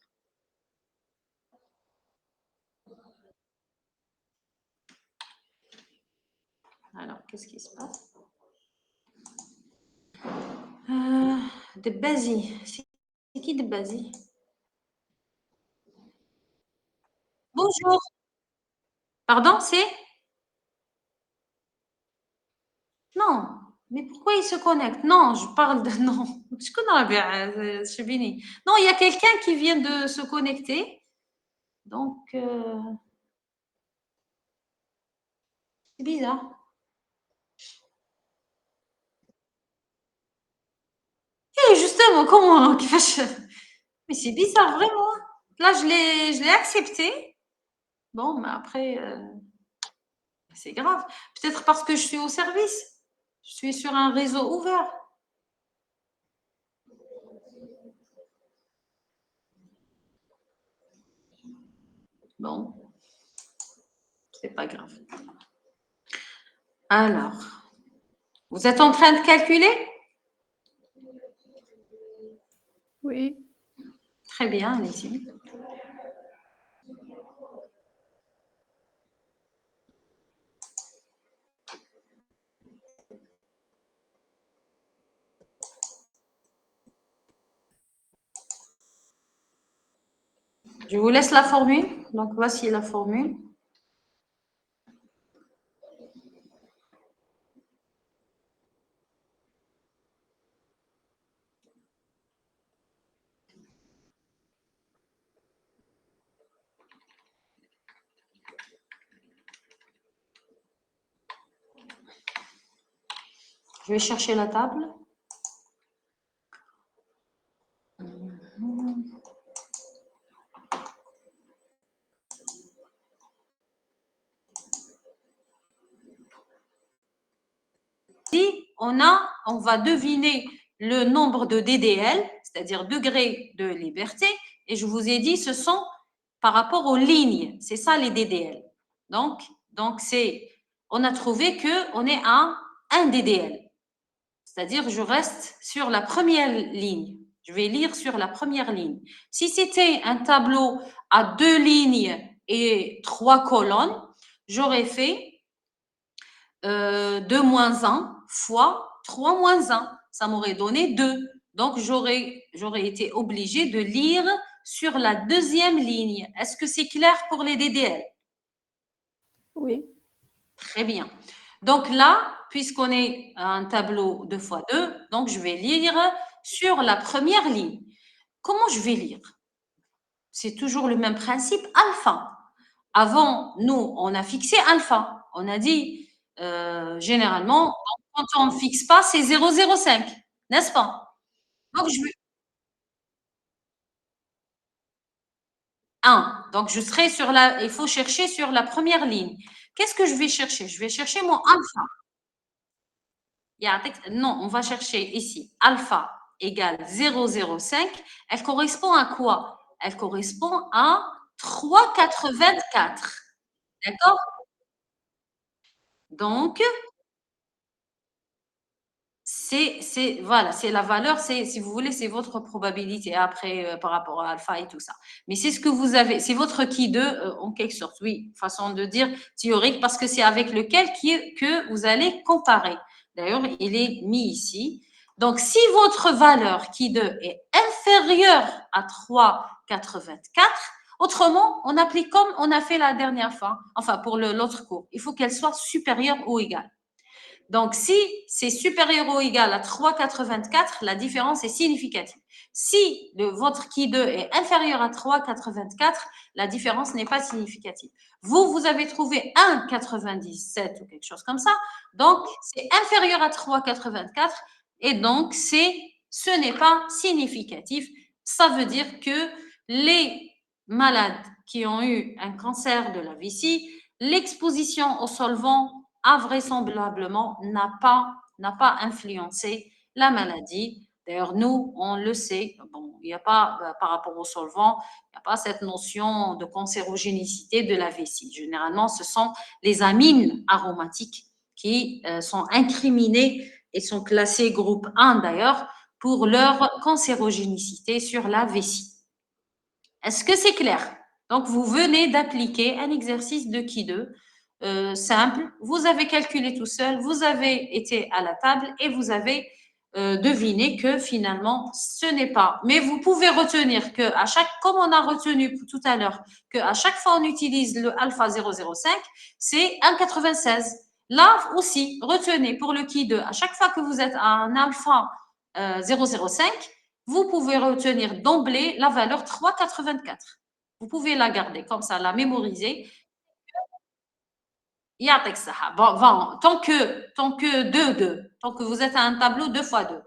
Speaker 1: Alors, qu'est-ce qui se passe? De Basie. C'est qui de Basie? Bonjour. Pardon, c'est? Non. Mais pourquoi il se connecte? Non, je parle de... Non. Je connais bien, Chebini. Non, il y a quelqu'un qui vient de se connecter. Donc, c'est bizarre. Et justement, comment? Mais c'est bizarre, vraiment. Là, je l'ai accepté. Bon, mais après, c'est grave. Peut-être parce que je suis au service. Je suis sur un réseau ouvert. Bon, c'est pas grave. Alors, vous êtes en train de calculer?
Speaker 2: Oui.
Speaker 1: Très bien, allez-y. Je vous laisse la formule. Donc, voici la formule. Je vais chercher la table. Ici, on va deviner le nombre de DDL, c'est-à-dire degrés de liberté, et je vous ai dit, ce sont par rapport aux lignes. C'est ça les DDL. Donc on a trouvé qu'on est à 1 DDL. C'est-à-dire, je reste sur la première ligne. Je vais lire sur la première ligne. Si c'était un tableau à 2 lignes et 3 colonnes, j'aurais fait 2 moins 1 fois 3 moins 1. Ça m'aurait donné 2. Donc, j'aurais été obligée de lire sur la deuxième ligne. Est-ce que c'est clair pour les DDL?
Speaker 2: Oui.
Speaker 1: Très bien. Donc là, puisqu'on est à un tableau 2 fois 2, donc je vais lire sur la première ligne. Comment je vais lire? C'est toujours le même principe, alpha. Avant, nous, on a fixé alpha. On a dit, généralement, quand on ne fixe pas, c'est 0,05, n'est-ce pas? Donc, je vais 1. Donc, je serai sur la, il faut chercher sur la première ligne. Qu'est-ce que je vais chercher? Je vais chercher mon alpha. Non, on va chercher ici alpha égale 0,05. Elle correspond à quoi? Elle correspond à 3,84. D'accord? Donc, voilà, c'est la valeur, si vous voulez, c'est votre probabilité après par rapport à alpha et tout ça. Mais c'est ce que vous avez, c'est votre qui 2 en quelque sorte, oui, façon de dire théorique, parce que c'est avec lequel que vous allez comparer. D'ailleurs, il est mis ici. Donc, si votre valeur qui 2 est inférieure à 3,84, autrement, on applique comme on a fait la dernière fois, enfin pour l'autre cours. Il faut qu'elle soit supérieure ou égale. Donc, si c'est supérieur ou égal à 3,84, la différence est significative. Si votre qui 2 est inférieur à 3,84, la différence n'est pas significative. Vous avez trouvé 1,97 ou quelque chose comme ça. Donc, c'est inférieur à 3,84 et donc, ce n'est pas significatif. Ça veut dire que les malades qui ont eu un cancer de la vessie, l'exposition aux solvants vraisemblablement n'a pas influencé la maladie. D'ailleurs, nous, on le sait, bon, il n'y a pas, par rapport aux solvants, il n'y a pas cette notion de cancérogénicité de la vessie. Généralement, ce sont les amines aromatiques qui sont incriminées et sont classées groupe 1 d'ailleurs pour leur cancérogénicité sur la vessie. Est-ce que c'est clair? Donc, vous venez d'appliquer un exercice de qui 2 simple. Vous avez calculé tout seul, vous avez été à la table et vous avez deviné que finalement, ce n'est pas. Mais vous pouvez retenir que à chaque, comme on a retenu tout à l'heure, que à chaque fois on utilise le alpha 0,05, c'est 1,96. Là aussi, retenez pour le qui 2, à chaque fois que vous êtes à un alpha 0,05, vous pouvez retenir d'emblée la valeur 3,84. Vous pouvez la garder comme ça, la mémoriser. Bon, tant que 2, 2, tant que vous êtes à un tableau 2 fois 2,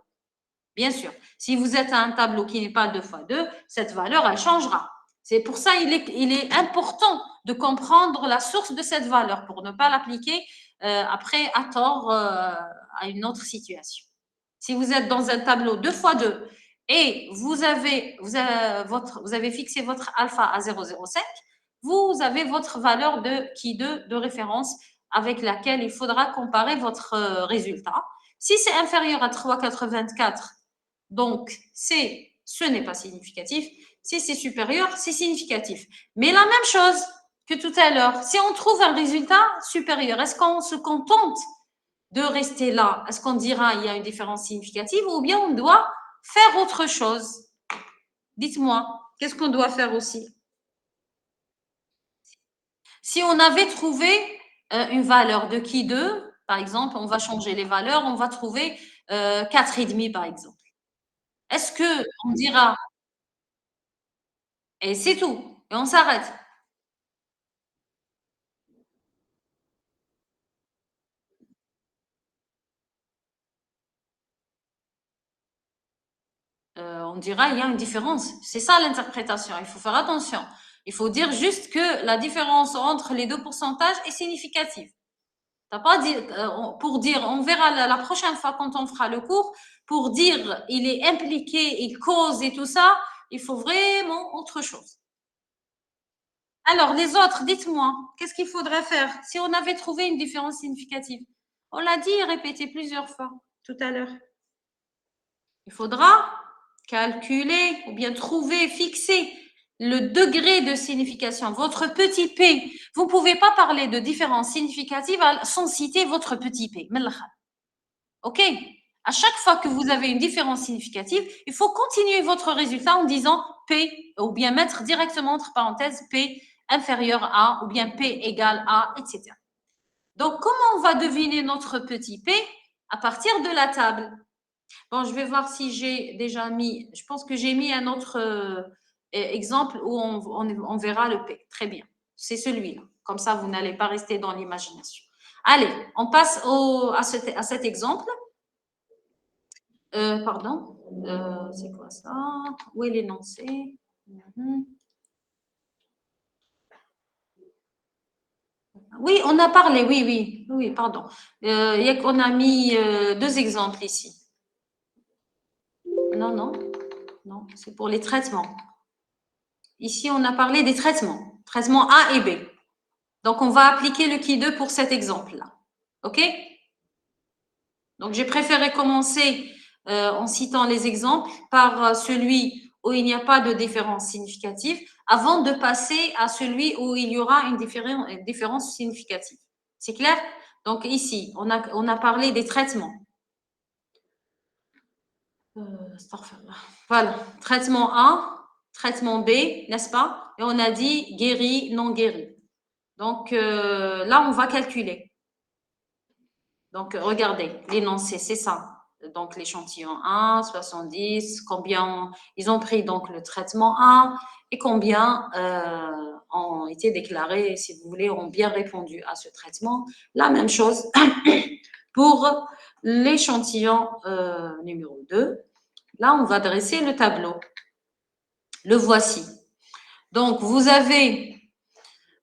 Speaker 1: bien sûr. Si vous êtes à un tableau qui n'est pas 2 fois 2, cette valeur, elle changera. C'est pour ça il est important de comprendre la source de cette valeur pour ne pas l'appliquer après à tort à une autre situation. Si vous êtes dans un tableau 2 fois 2 et vous avez fixé votre alpha à 0,05, vous avez votre valeur de qui de référence avec laquelle il faudra comparer votre résultat. Si c'est inférieur à 3,84, donc ce n'est pas significatif. Si c'est supérieur, c'est significatif. Mais la même chose que tout à l'heure, si on trouve un résultat supérieur, est-ce qu'on se contente de rester là? Est-ce qu'on dira il y a une différence significative ou bien on doit faire autre chose? Dites-moi, qu'est-ce qu'on doit faire aussi? Si on avait trouvé une valeur de qui 2, par exemple, on va changer les valeurs, on va trouver 4,5 par exemple. Est-ce que on dira et c'est tout et on s'arrête? On dira il y a une différence. C'est ça l'interprétation. Il faut faire attention. Il faut dire juste que la différence entre les deux pourcentages est significative. T'as pas dit, pour dire, on verra la prochaine fois quand on fera le cours, pour dire il est impliqué, il cause et tout ça, il faut vraiment autre chose. Alors, les autres, dites-moi, qu'est-ce qu'il faudrait faire si on avait trouvé une différence significative? On l'a dit et répété plusieurs fois tout à l'heure. Il faudra calculer ou bien trouver, fixer le degré de signification, votre petit p. Vous ne pouvez pas parler de différence significative sans citer votre petit p. OK? À chaque fois que vous avez une différence significative, il faut continuer votre résultat en disant P ou bien mettre directement entre parenthèses P inférieur à ou bien P égale à, etc. Donc, comment on va deviner notre petit P? À partir de la table. Bon, je vais voir si j'ai déjà mis, je pense que j'ai mis un autre exemple où on verra le P. Très bien. C'est celui-là. Comme ça, vous n'allez pas rester dans l'imagination. Allez, on passe à cet exemple. Pardon, c'est quoi ça? Où est l'énoncé? Oui, on a parlé, oui, pardon. On a mis 2 exemples ici. Non, c'est pour les traitements. Ici, on a parlé des traitements, traitements A et B. Donc, on va appliquer le qui 2 pour cet exemple-là. OK? Donc, j'ai préféré commencer en citant les exemples par celui où il n'y a pas de différence significative avant de passer à celui où il y aura une différence significative. C'est clair? Donc, ici, on a parlé des traitements. Voilà, traitement A, traitement B, n'est-ce pas? Et on a dit guéri, non guéri. Donc, là, on va calculer. Donc, regardez, l'énoncé, c'est ça. Donc, l'échantillon 1, 70, combien ils ont pris donc le traitement A et combien ont été déclarés, si vous voulez, ont bien répondu à ce traitement. La même chose pour l'échantillon numéro 2. Là, on va dresser le tableau. Le voici. Donc, vous avez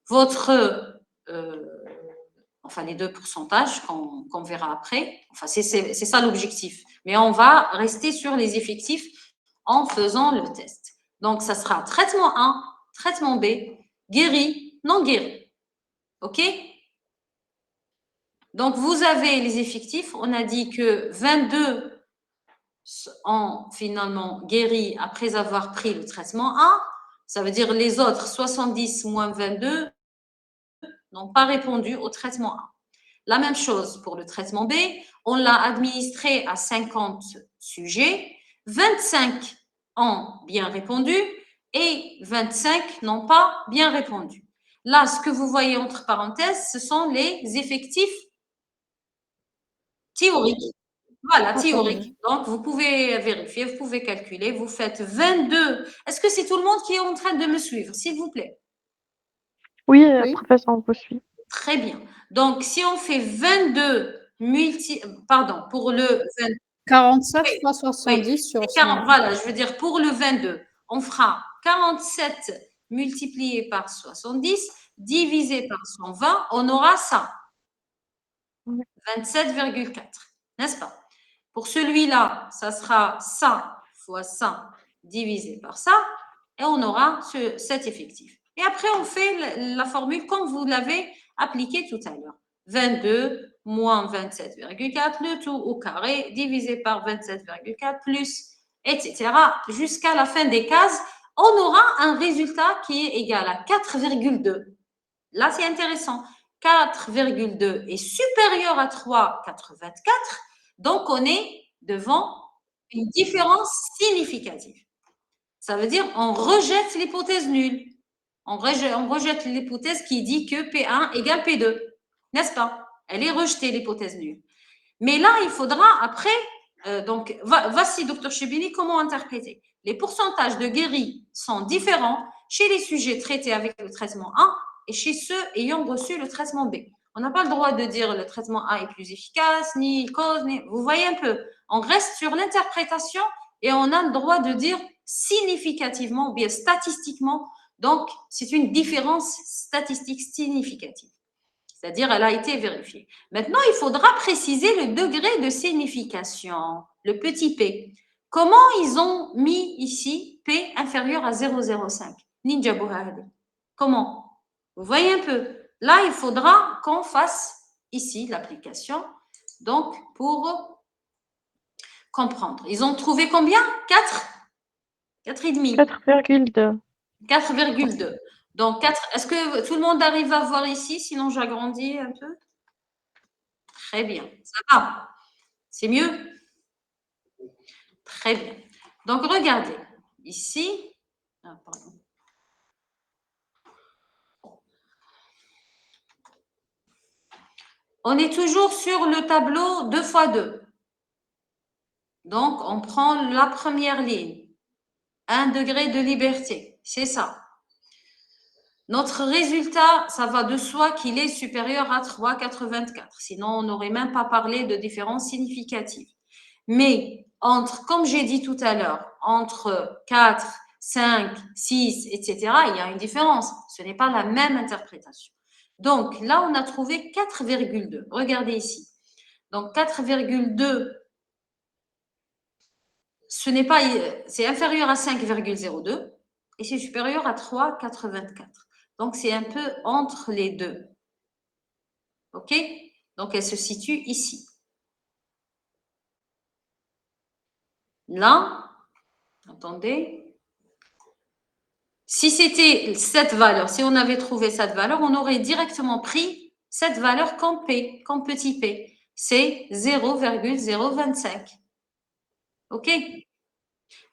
Speaker 1: votre enfin les 2 pourcentages qu'on verra après. Enfin, c'est ça l'objectif. Mais on va rester sur les effectifs en faisant le test. Donc, ça sera traitement 1, traitement B, guéri, non guéri. OK? Donc, vous avez les effectifs. On a dit que 22 ont finalement guéri après avoir pris le traitement A. Ça veut dire les autres, 70 moins 22, n'ont pas répondu au traitement A. La même chose pour le traitement B, on l'a administré à 50 sujets, 25 ont bien répondu et 25 n'ont pas bien répondu. Là, ce que vous voyez entre parenthèses, ce sont les effectifs théoriques. Voilà, théoriques. Donc, vous pouvez vérifier, vous pouvez calculer, vous faites 22. Est-ce que c'est tout le monde qui est en train de me suivre, s'il vous plaît?
Speaker 4: Oui, professeur, on vous suit.
Speaker 1: Très bien. Donc, si on fait 22 pardon, pour le 22.
Speaker 2: 47 fois 70 sur 100.
Speaker 1: Voilà, je veux dire, pour le 22, on fera 47 multiplié par 70, divisé par 120, on aura ça. 27,4, n'est-ce pas? Pour celui-là, ça sera ça fois ça divisé par ça, et on aura cet effectif. Et après, on fait la formule comme vous l'avez appliquée tout à l'heure. 22 moins 27,4, le tout au carré, divisé par 27,4 plus, etc. Jusqu'à la fin des cases, on aura un résultat qui est égal à 4,2. Là, c'est intéressant. 4,2 est supérieur à 3,84. Donc, on est devant une différence significative. Ça veut dire on rejette l'hypothèse nulle. On rejette l'hypothèse qui dit que P1 égale P2. N'est-ce pas? Elle est rejetée, l'hypothèse nulle. Mais là, il faudra après, donc, voici, docteur Chebini, comment interpréter. Les pourcentages de guéris sont différents chez les sujets traités avec le traitement 1 et chez ceux ayant reçu le traitement B. On n'a pas le droit de dire le traitement A est plus efficace, ni cause, ni… Vous voyez un peu, on reste sur l'interprétation et on a le droit de dire significativement ou bien statistiquement. Donc, c'est une différence statistique significative. C'est-à-dire, elle a été vérifiée. Maintenant, il faudra préciser le degré de signification, le petit p. Comment ils ont mis ici p inférieur à 0,05? Ninja Buhari. Comment? Vous voyez un peu. Là, il faudra qu'on fasse ici l'application. Donc, pour comprendre. Ils ont trouvé combien? 4? 4,5.
Speaker 4: 4,2.
Speaker 1: 4,2. Donc, 4. Est-ce que tout le monde arrive à voir ici? Sinon, j'agrandis un peu. Très bien. Ça va? C'est mieux? Très bien. Donc, regardez. Ici. Ah, pardon. On est toujours sur le tableau 2 x 2. Donc, on prend la première ligne. 1 degré de liberté. C'est ça. Notre résultat, ça va de soi qu'il est supérieur à 3,84. Sinon, on n'aurait même pas parlé de différence significative. Mais comme j'ai dit tout à l'heure, entre 4, 5, 6, etc., il y a une différence. Ce n'est pas la même interprétation. Donc, là, on a trouvé 4,2. Regardez ici. Donc, 4,2, c'est inférieur à 5,02 et c'est supérieur à 3,84. Donc, c'est un peu entre les deux. OK? Donc, elle se situe ici. Là, attendez. Si c'était cette valeur, si on avait trouvé cette valeur, on aurait directement pris cette valeur comme P, comme petit p. C'est 0,025. OK?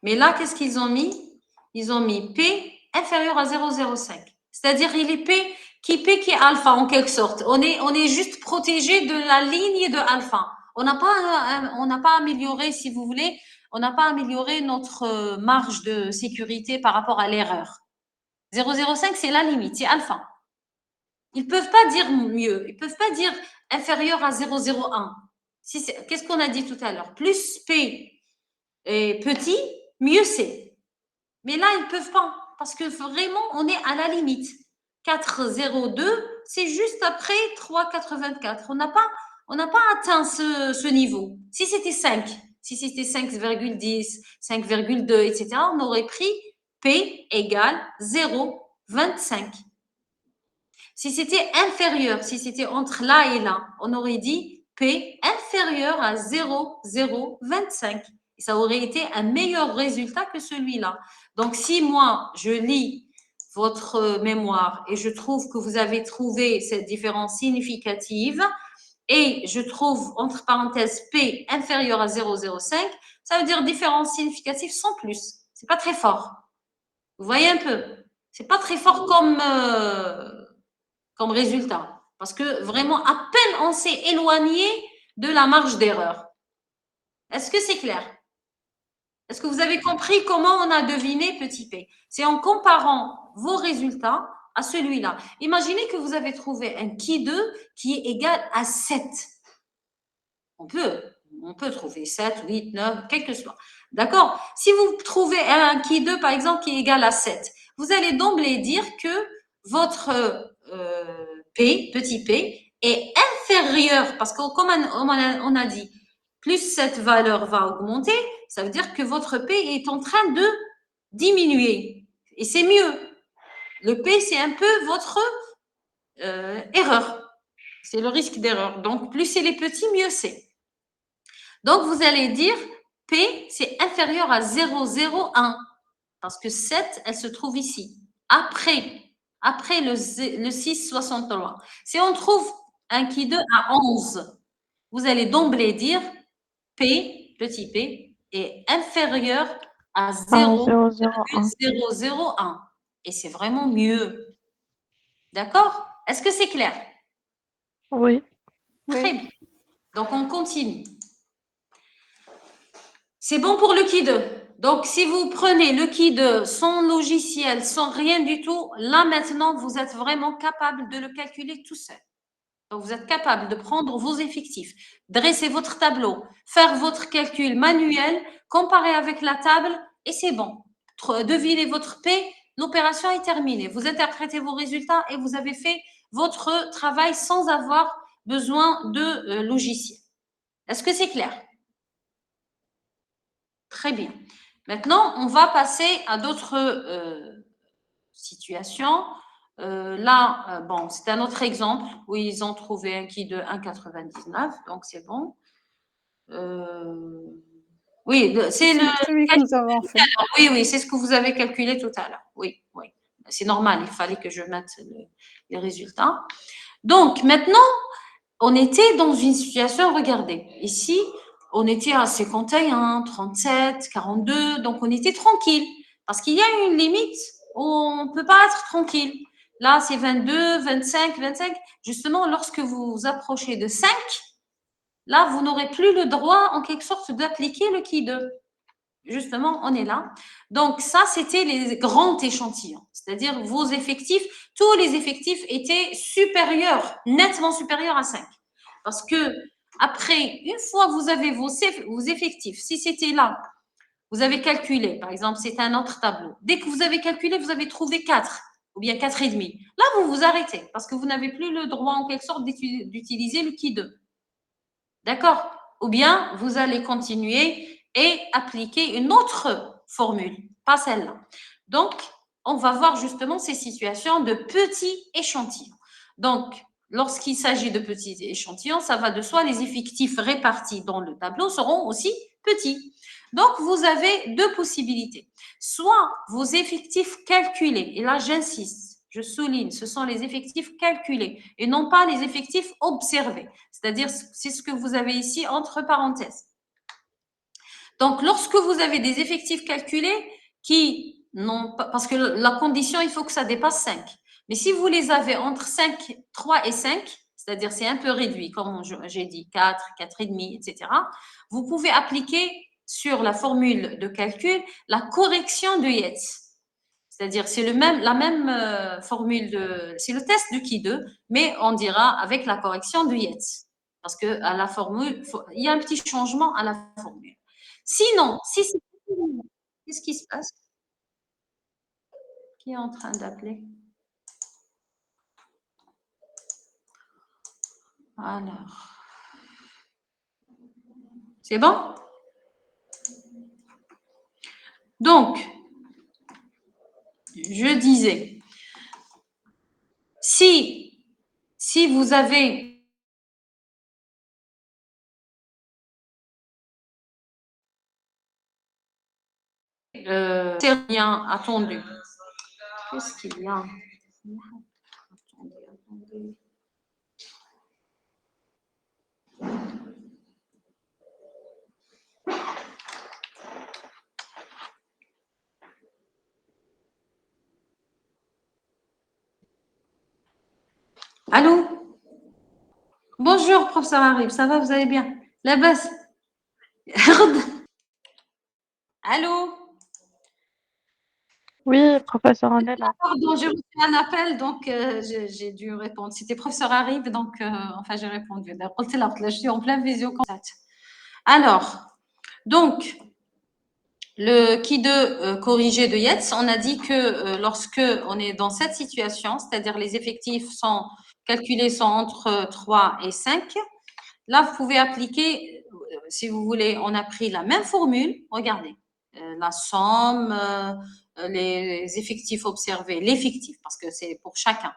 Speaker 1: Mais là, qu'est-ce qu'ils ont mis? Ils ont mis P inférieur à 0,05. C'est-à-dire, il est P qui est alpha en quelque sorte. On est juste protégé de la ligne de alpha. On n'a pas amélioré, si vous voulez, on n'a pas amélioré notre marge de sécurité par rapport à l'erreur. 0,05, c'est la limite, c'est alpha. Ils ne peuvent pas dire mieux. Ils ne peuvent pas dire inférieur à 0,01. Qu'est-ce qu'on a dit tout à l'heure? Plus P est petit, mieux c'est. Mais là, ils ne peuvent pas parce que vraiment, on est à la limite. 4,02, c'est juste après 3,84. On n'a pas atteint ce niveau. Si c'était 5, si c'était 5,10, 5,2, etc., on aurait pris P égale 0,25. Si c'était inférieur, si c'était entre là et là, on aurait dit P inférieur à 0,025. Et ça aurait été un meilleur résultat que celui-là. Donc, si moi, je lis votre mémoire et je trouve que vous avez trouvé cette différence significative et je trouve, entre parenthèses, P inférieur à 0,05, ça veut dire différence significative sans plus. C'est pas très fort. Vous voyez un peu? C'est pas très fort comme résultat. Parce que vraiment, à peine on s'est éloigné de la marge d'erreur. Est-ce que c'est clair? Est-ce que vous avez compris comment on a deviné petit p? C'est en comparant vos résultats à celui-là. Imaginez que vous avez trouvé un qui 2 qui est égal à 7. On peut trouver 7, 8, 9, quel que soit. D'accord? Si vous trouvez un qui 2, par exemple, qui est égal à 7, vous allez d'emblée dire que votre P, petit p, est inférieur, parce que comme on a dit, plus cette valeur va augmenter, ça veut dire que votre P est en train de diminuer. Et c'est mieux. Le P, c'est un peu votre erreur. C'est le risque d'erreur. Donc, plus il est petit, mieux c'est. Donc, vous allez dire P, c'est inférieur à 0,01 parce que 7, elle se trouve ici. Après le 6,63. Si on trouve un qui 2 à 11, vous allez d'emblée dire P, petit p, est inférieur à 0,001. Et c'est vraiment mieux. D'accord? Est-ce que c'est clair?
Speaker 4: Oui.
Speaker 1: Très bien. Donc, on continue. C'est bon pour le qui 2. Donc, si vous prenez le qui 2 sans logiciel, sans rien du tout, là maintenant, vous êtes vraiment capable de le calculer tout seul. Donc, vous êtes capable de prendre vos effectifs, dresser votre tableau, faire votre calcul manuel, comparer avec la table et c'est bon. Devinez votre P, l'opération est terminée. Vous interprétez vos résultats et vous avez fait votre travail sans avoir besoin de logiciel. Est-ce que c'est clair? Très bien. Maintenant, on va passer à d'autres situations. Là, bon, c'est un autre exemple où ils ont trouvé un qui de 1,99, donc c'est bon. Oui, c'est
Speaker 2: celui que nous avons fait.
Speaker 1: Oui, c'est ce que vous avez calculé tout à l'heure. Oui. C'est normal, il fallait que je mette les résultats. Donc, maintenant, on était dans une situation, regardez, ici, on était à 51, 37, 42, donc on était tranquille. Parce qu'il y a une limite où on ne peut pas être tranquille. Là, c'est 22, 25, 25. Justement, lorsque vous approchez de 5, là, vous n'aurez plus le droit, en quelque sorte, d'appliquer le qui 2. Justement, on est là. Donc, ça, c'était les grands échantillons. C'est-à-dire vos effectifs, tous les effectifs étaient supérieurs, nettement supérieurs à 5. Parce que Après, une fois vous avez vos effectifs, si c'était là, vous avez calculé, par exemple, c'est un autre tableau. Dès que vous avez calculé, vous avez trouvé 4 ou bien 4,5. Là, vous vous arrêtez parce que vous n'avez plus le droit en quelque sorte d'utiliser le qui 2. D'accord? Ou bien vous allez continuer et appliquer une autre formule, pas celle-là. Donc, on va voir justement ces situations de petits échantillons. Donc, lorsqu'il s'agit de petits échantillons, ça va de soi, les effectifs répartis dans le tableau seront aussi petits. Donc, vous avez deux possibilités. Soit vos effectifs calculés, et là j'insiste, je souligne, ce sont les effectifs calculés et non pas les effectifs observés. C'est-à-dire, c'est ce que vous avez ici entre parenthèses. Donc, lorsque vous avez des effectifs calculés qui n'ont pas, parce que la condition, il faut que ça dépasse 5. Mais si vous les avez entre 5, 3 et 5, c'est-à-dire c'est un peu réduit, comme j'ai dit, 4, 4,5, etc., vous pouvez appliquer sur la formule de calcul la correction de Yates. C'est-à-dire, c'est la même formule c'est le test du qui 2, mais on dira avec la correction de Yates. Parce que à la formule, il y a un petit changement à la formule. Sinon, si c'est. Qu'est-ce qui se passe? Qui est en train d'appeler? Alors. C'est bon? Donc, je disais, si vous avez c'est rien attendu. Qu'est-ce qu'il y a? Attendez. Allô? Bonjour, professeur Harib, ça va, vous allez bien? La base. Allô?
Speaker 4: Oui, professeur, on est là.
Speaker 1: Pardon, j'ai reçu un appel, donc j'ai dû répondre. C'était professeur Harib, donc enfin j'ai répondu. Là, je suis en plein visiocontact. Alors, donc, le qui 2 corrigé de Yates, on a dit que lorsque on est dans cette situation, c'est-à-dire les effectifs sont calculés sont entre 3 et 5, là, vous pouvez appliquer, si vous voulez, on a pris la même formule, regardez, la somme, les effectifs observés, l'effectif, parce que c'est pour chacun.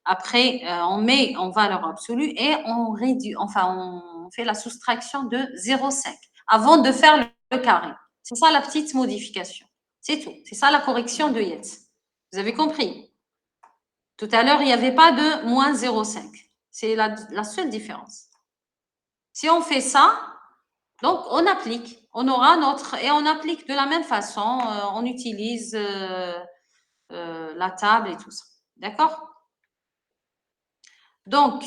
Speaker 1: Après, on met en valeur absolue et on réduit, enfin, on fait la soustraction de 0,5 avant de faire le carré. C'est ça la petite modification. C'est tout. C'est ça la correction de Yates. Vous avez compris? Tout à l'heure, il n'y avait pas de moins 0,5. C'est la seule différence. Si on fait ça, donc on applique. On aura et on applique de la même façon. On utilise la table et tout ça. D'accord? Donc,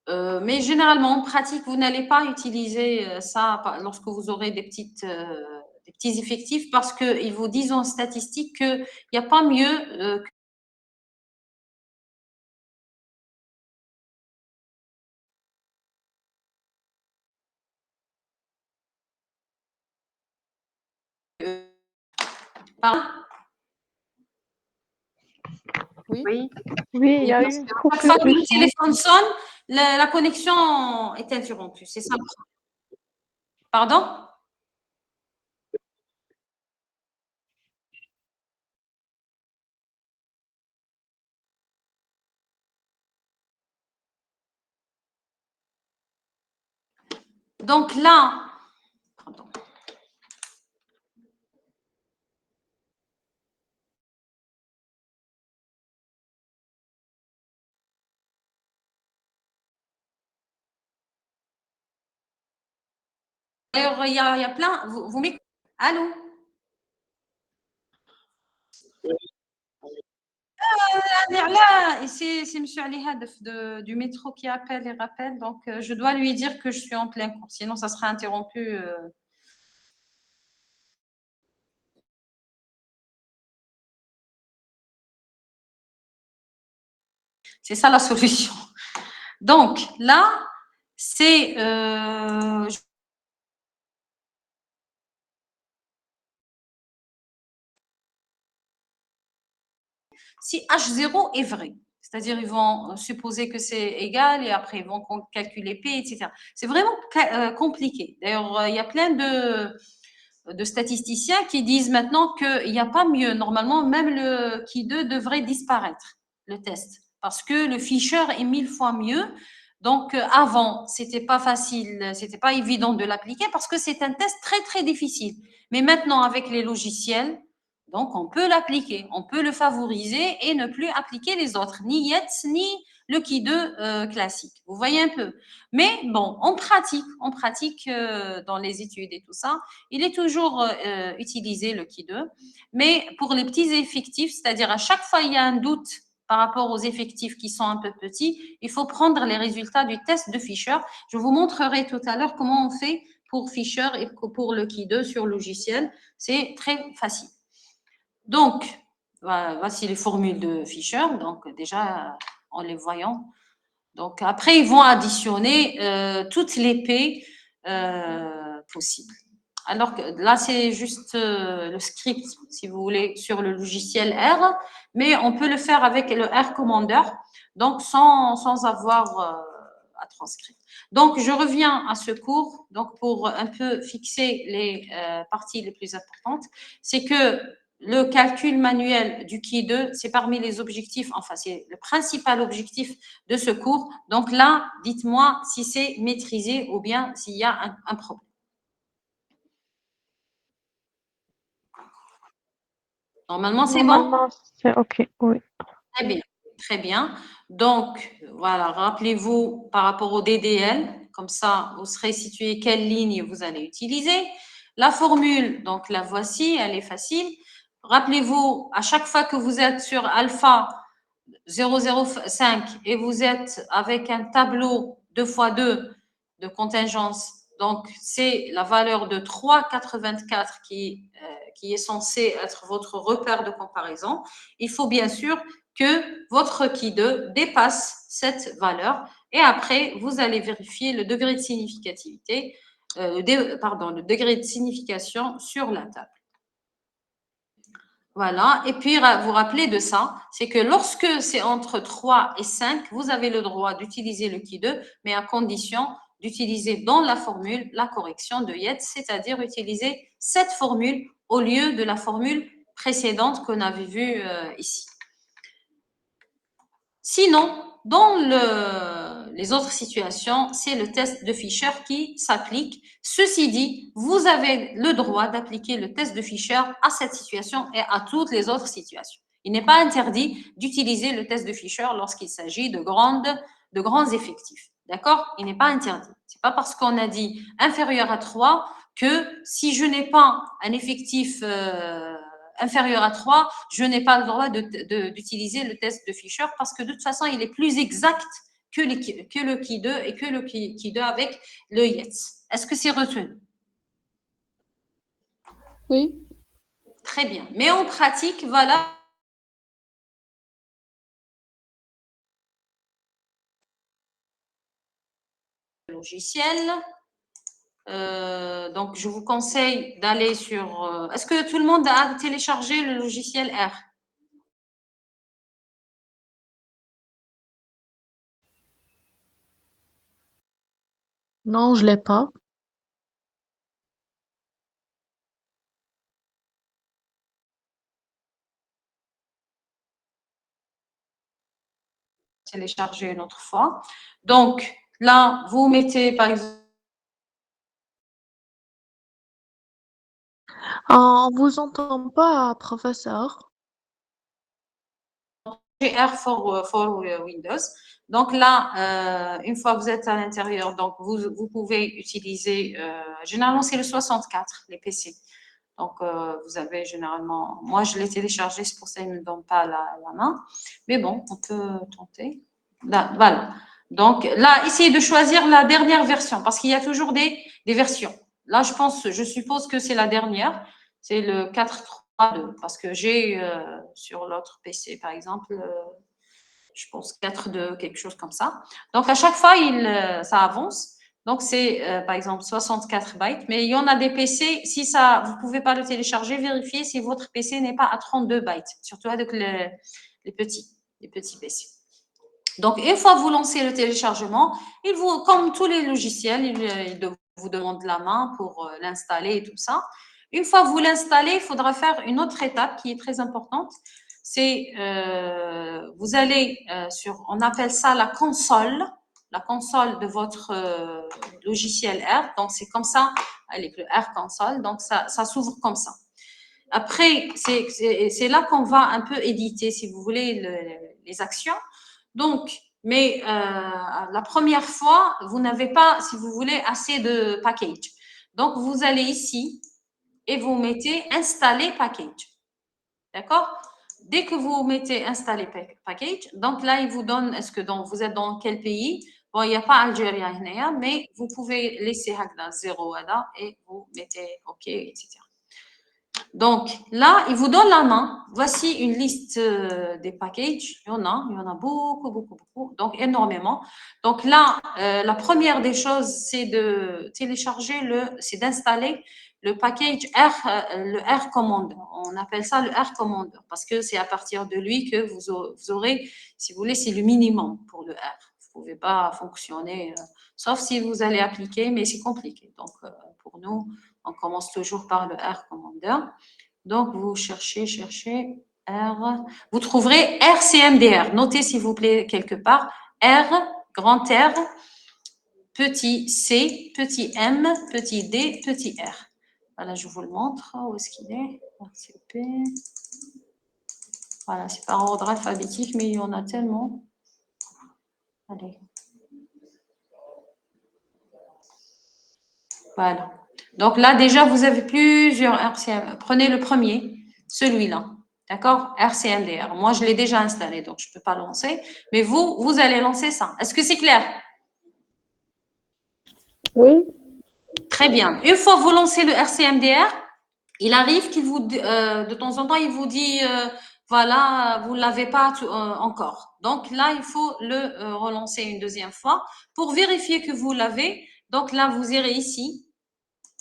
Speaker 1: mais généralement, en pratique, vous n'allez pas utiliser ça lorsque vous aurez des petits effectifs parce qu'ils vous disent en statistique qu'il n'y a pas mieux Pardon?
Speaker 2: Oui.
Speaker 3: Oui.
Speaker 4: Oui, il y a eu
Speaker 1: Parce
Speaker 4: une
Speaker 1: qu'à
Speaker 4: coupure
Speaker 1: chaque fois que
Speaker 4: de
Speaker 1: le
Speaker 4: son.
Speaker 1: téléphone sonne, la connexion est interrompue. C'est ça. Pardon? Donc là, pardon. Alors, il y a plein. Vous m'écoutez? Allô? Là, et c'est M. Ali Hadef du métro qui appelle et rappelle. Donc, je dois lui dire que je suis en plein cours. Sinon, ça sera interrompu. C'est ça la solution. Donc, là, c'est si H0 est vrai. C'est-à-dire, ils vont supposer que c'est égal et après, ils vont calculer P, etc. C'est vraiment compliqué. D'ailleurs, il y a plein de statisticiens qui disent maintenant qu'il n'y a pas mieux. Normalement, même le Ki2 devrait disparaître, le test, parce que le Fisher est 1000 fois mieux. Donc, avant, c'était pas facile, c'était pas évident de l'appliquer parce que c'est un test très, très difficile. Mais maintenant, avec les logiciels, donc, on peut l'appliquer, on peut le favoriser et ne plus appliquer les autres, ni Yetz, ni le Ki2 classique. Vous voyez un peu. Mais bon, on pratique dans les études et tout ça. Il est toujours utilisé le Ki2, mais pour les petits effectifs, c'est-à-dire à chaque fois il y a un doute par rapport aux effectifs qui sont un peu petits, il faut prendre les résultats du test de Fisher. Je vous montrerai tout à l'heure comment on fait pour Fisher et pour le Ki2 sur logiciel. C'est très facile. Donc, voici les formules de Fisher. Donc, déjà, en les voyant. Donc, après, ils vont additionner toutes les P possibles. Alors que là, c'est juste le script, si vous voulez, sur le logiciel R, mais on peut le faire avec le R Commander, donc sans avoir à transcrire. Donc, je reviens à ce cours, donc pour un peu fixer les parties les plus importantes, c'est que le calcul manuel du Ki2, c'est parmi les objectifs, enfin, c'est le principal objectif de ce cours. Donc là, dites-moi si c'est maîtrisé ou bien s'il y a un problème. Normalement, c'est bon?
Speaker 4: Normalement, c'est OK, oui.
Speaker 1: Très bien, très bien. Donc, voilà, rappelez-vous par rapport au DDL, comme ça, vous serez situé quelle ligne vous allez utiliser. La formule, donc la voici, elle est facile. Rappelez-vous, à chaque fois que vous êtes sur alpha 0,05 et vous êtes avec un tableau 2 fois 2 de contingence, donc c'est la valeur de 3,84 qui est censée être votre repère de comparaison. Il faut bien sûr que votre Ki2 dépasse cette valeur et après, vous allez vérifier le degré de significativité, le degré de signification sur la table. Voilà. Et puis, vous rappelez de ça, c'est que lorsque c'est entre 3 et 5, vous avez le droit d'utiliser le Ki2, mais à condition d'utiliser dans la formule la correction de Yates, c'est-à-dire utiliser cette formule au lieu de la formule précédente qu'on avait vue ici. Sinon, dans les autres situations, c'est le test de Fisher qui s'applique. Ceci dit, vous avez le droit d'appliquer le test de Fisher à cette situation et à toutes les autres situations. Il n'est pas interdit d'utiliser le test de Fisher lorsqu'il s'agit de grands effectifs. D'accord? Il n'est pas interdit. C'est pas parce qu'on a dit inférieur à 3 que si je n'ai pas un effectif inférieur à 3, je n'ai pas le droit d'utiliser le test de Fisher parce que de toute façon, il est plus exact que le Ki2 et que le Ki2 avec le Yates. Est-ce que c'est retenu?
Speaker 2: Oui.
Speaker 1: Très bien. Mais en pratique, voilà. Logiciel. Donc, je vous conseille d'aller sur... Est-ce que tout le monde a téléchargé le logiciel R?
Speaker 5: Non, je l'ai pas.
Speaker 1: Télécharger une autre fois. Donc, là, vous mettez, par exemple,
Speaker 5: On vous entend pas, professeur.
Speaker 1: GR for Windows. Donc là, une fois que vous êtes à l'intérieur, donc vous pouvez utiliser, généralement c'est le 64, les PC. Donc vous avez généralement, moi je l'ai téléchargé, c'est pour ça qu'il ne me donne pas la main. Mais bon, on peut tenter. Là, voilà. Donc là, essayez de choisir la dernière version parce qu'il y a toujours des versions. Là, je suppose que c'est la dernière. C'est le 4.3.2 parce que j'ai sur l'autre PC, par exemple, je pense 4.2, quelque chose comme ça. Donc, à chaque fois, ça avance. Donc, c'est par exemple 64 bytes. Mais il y en a des PC, si ça, vous ne pouvez pas le télécharger, vérifiez si votre PC n'est pas à 32 bytes, surtout avec les petits PC. Donc, une fois que vous lancez le téléchargement, comme tous les logiciels, il vous demande la main pour l'installer et tout ça. Une fois que vous l'installez, il faudra faire une autre étape qui est très importante. C'est, vous allez on appelle ça la console de votre logiciel R. Donc, c'est comme ça, avec le R console. Donc, ça s'ouvre comme ça. Après, c'est là qu'on va un peu éditer, si vous voulez, les actions. Donc, mais la première fois, vous n'avez pas, si vous voulez, assez de package. Donc, vous allez ici et vous mettez installer package. D'accord? Dès que vous mettez installer package, donc là, il vous donne, vous êtes dans quel pays? Bon, il n'y a pas Algérie, mais vous pouvez laisser 0 et vous mettez OK, etc. Donc là, il vous donne la main. Voici une liste des packages. Il y en a beaucoup, beaucoup, beaucoup. Donc énormément. Donc là, la première des choses, c'est de télécharger c'est d'installer le package le R Commander. On appelle ça le R Commander parce que c'est à partir de lui que vous aurez, si vous voulez, c'est le minimum pour le R. Vous ne pouvez pas fonctionner, sauf si vous allez appliquer, mais c'est compliqué. Donc pour nous, on commence toujours par le R Commander. Donc, vous cherchez R. Vous trouverez RCMDR. Notez, s'il vous plaît, quelque part. R, grand R, petit C, petit M, petit D, petit R. Voilà, je vous le montre. Où est-ce qu'il est? RCP. Voilà, c'est par ordre alphabétique, mais il y en a tellement. Allez. Voilà. Donc là, déjà, vous avez plusieurs RCM. Prenez le premier, celui-là. D'accord? RCMDR. Moi, je l'ai déjà installé, donc je ne peux pas lancer. Mais vous allez lancer ça. Est-ce que c'est clair?
Speaker 4: Oui.
Speaker 1: Très bien. Une fois que vous lancez le RCMDR, il arrive de temps en temps, il vous dit, voilà, vous ne l'avez pas encore. Donc là, il faut le relancer une deuxième fois pour vérifier que vous l'avez. Donc là, vous irez ici,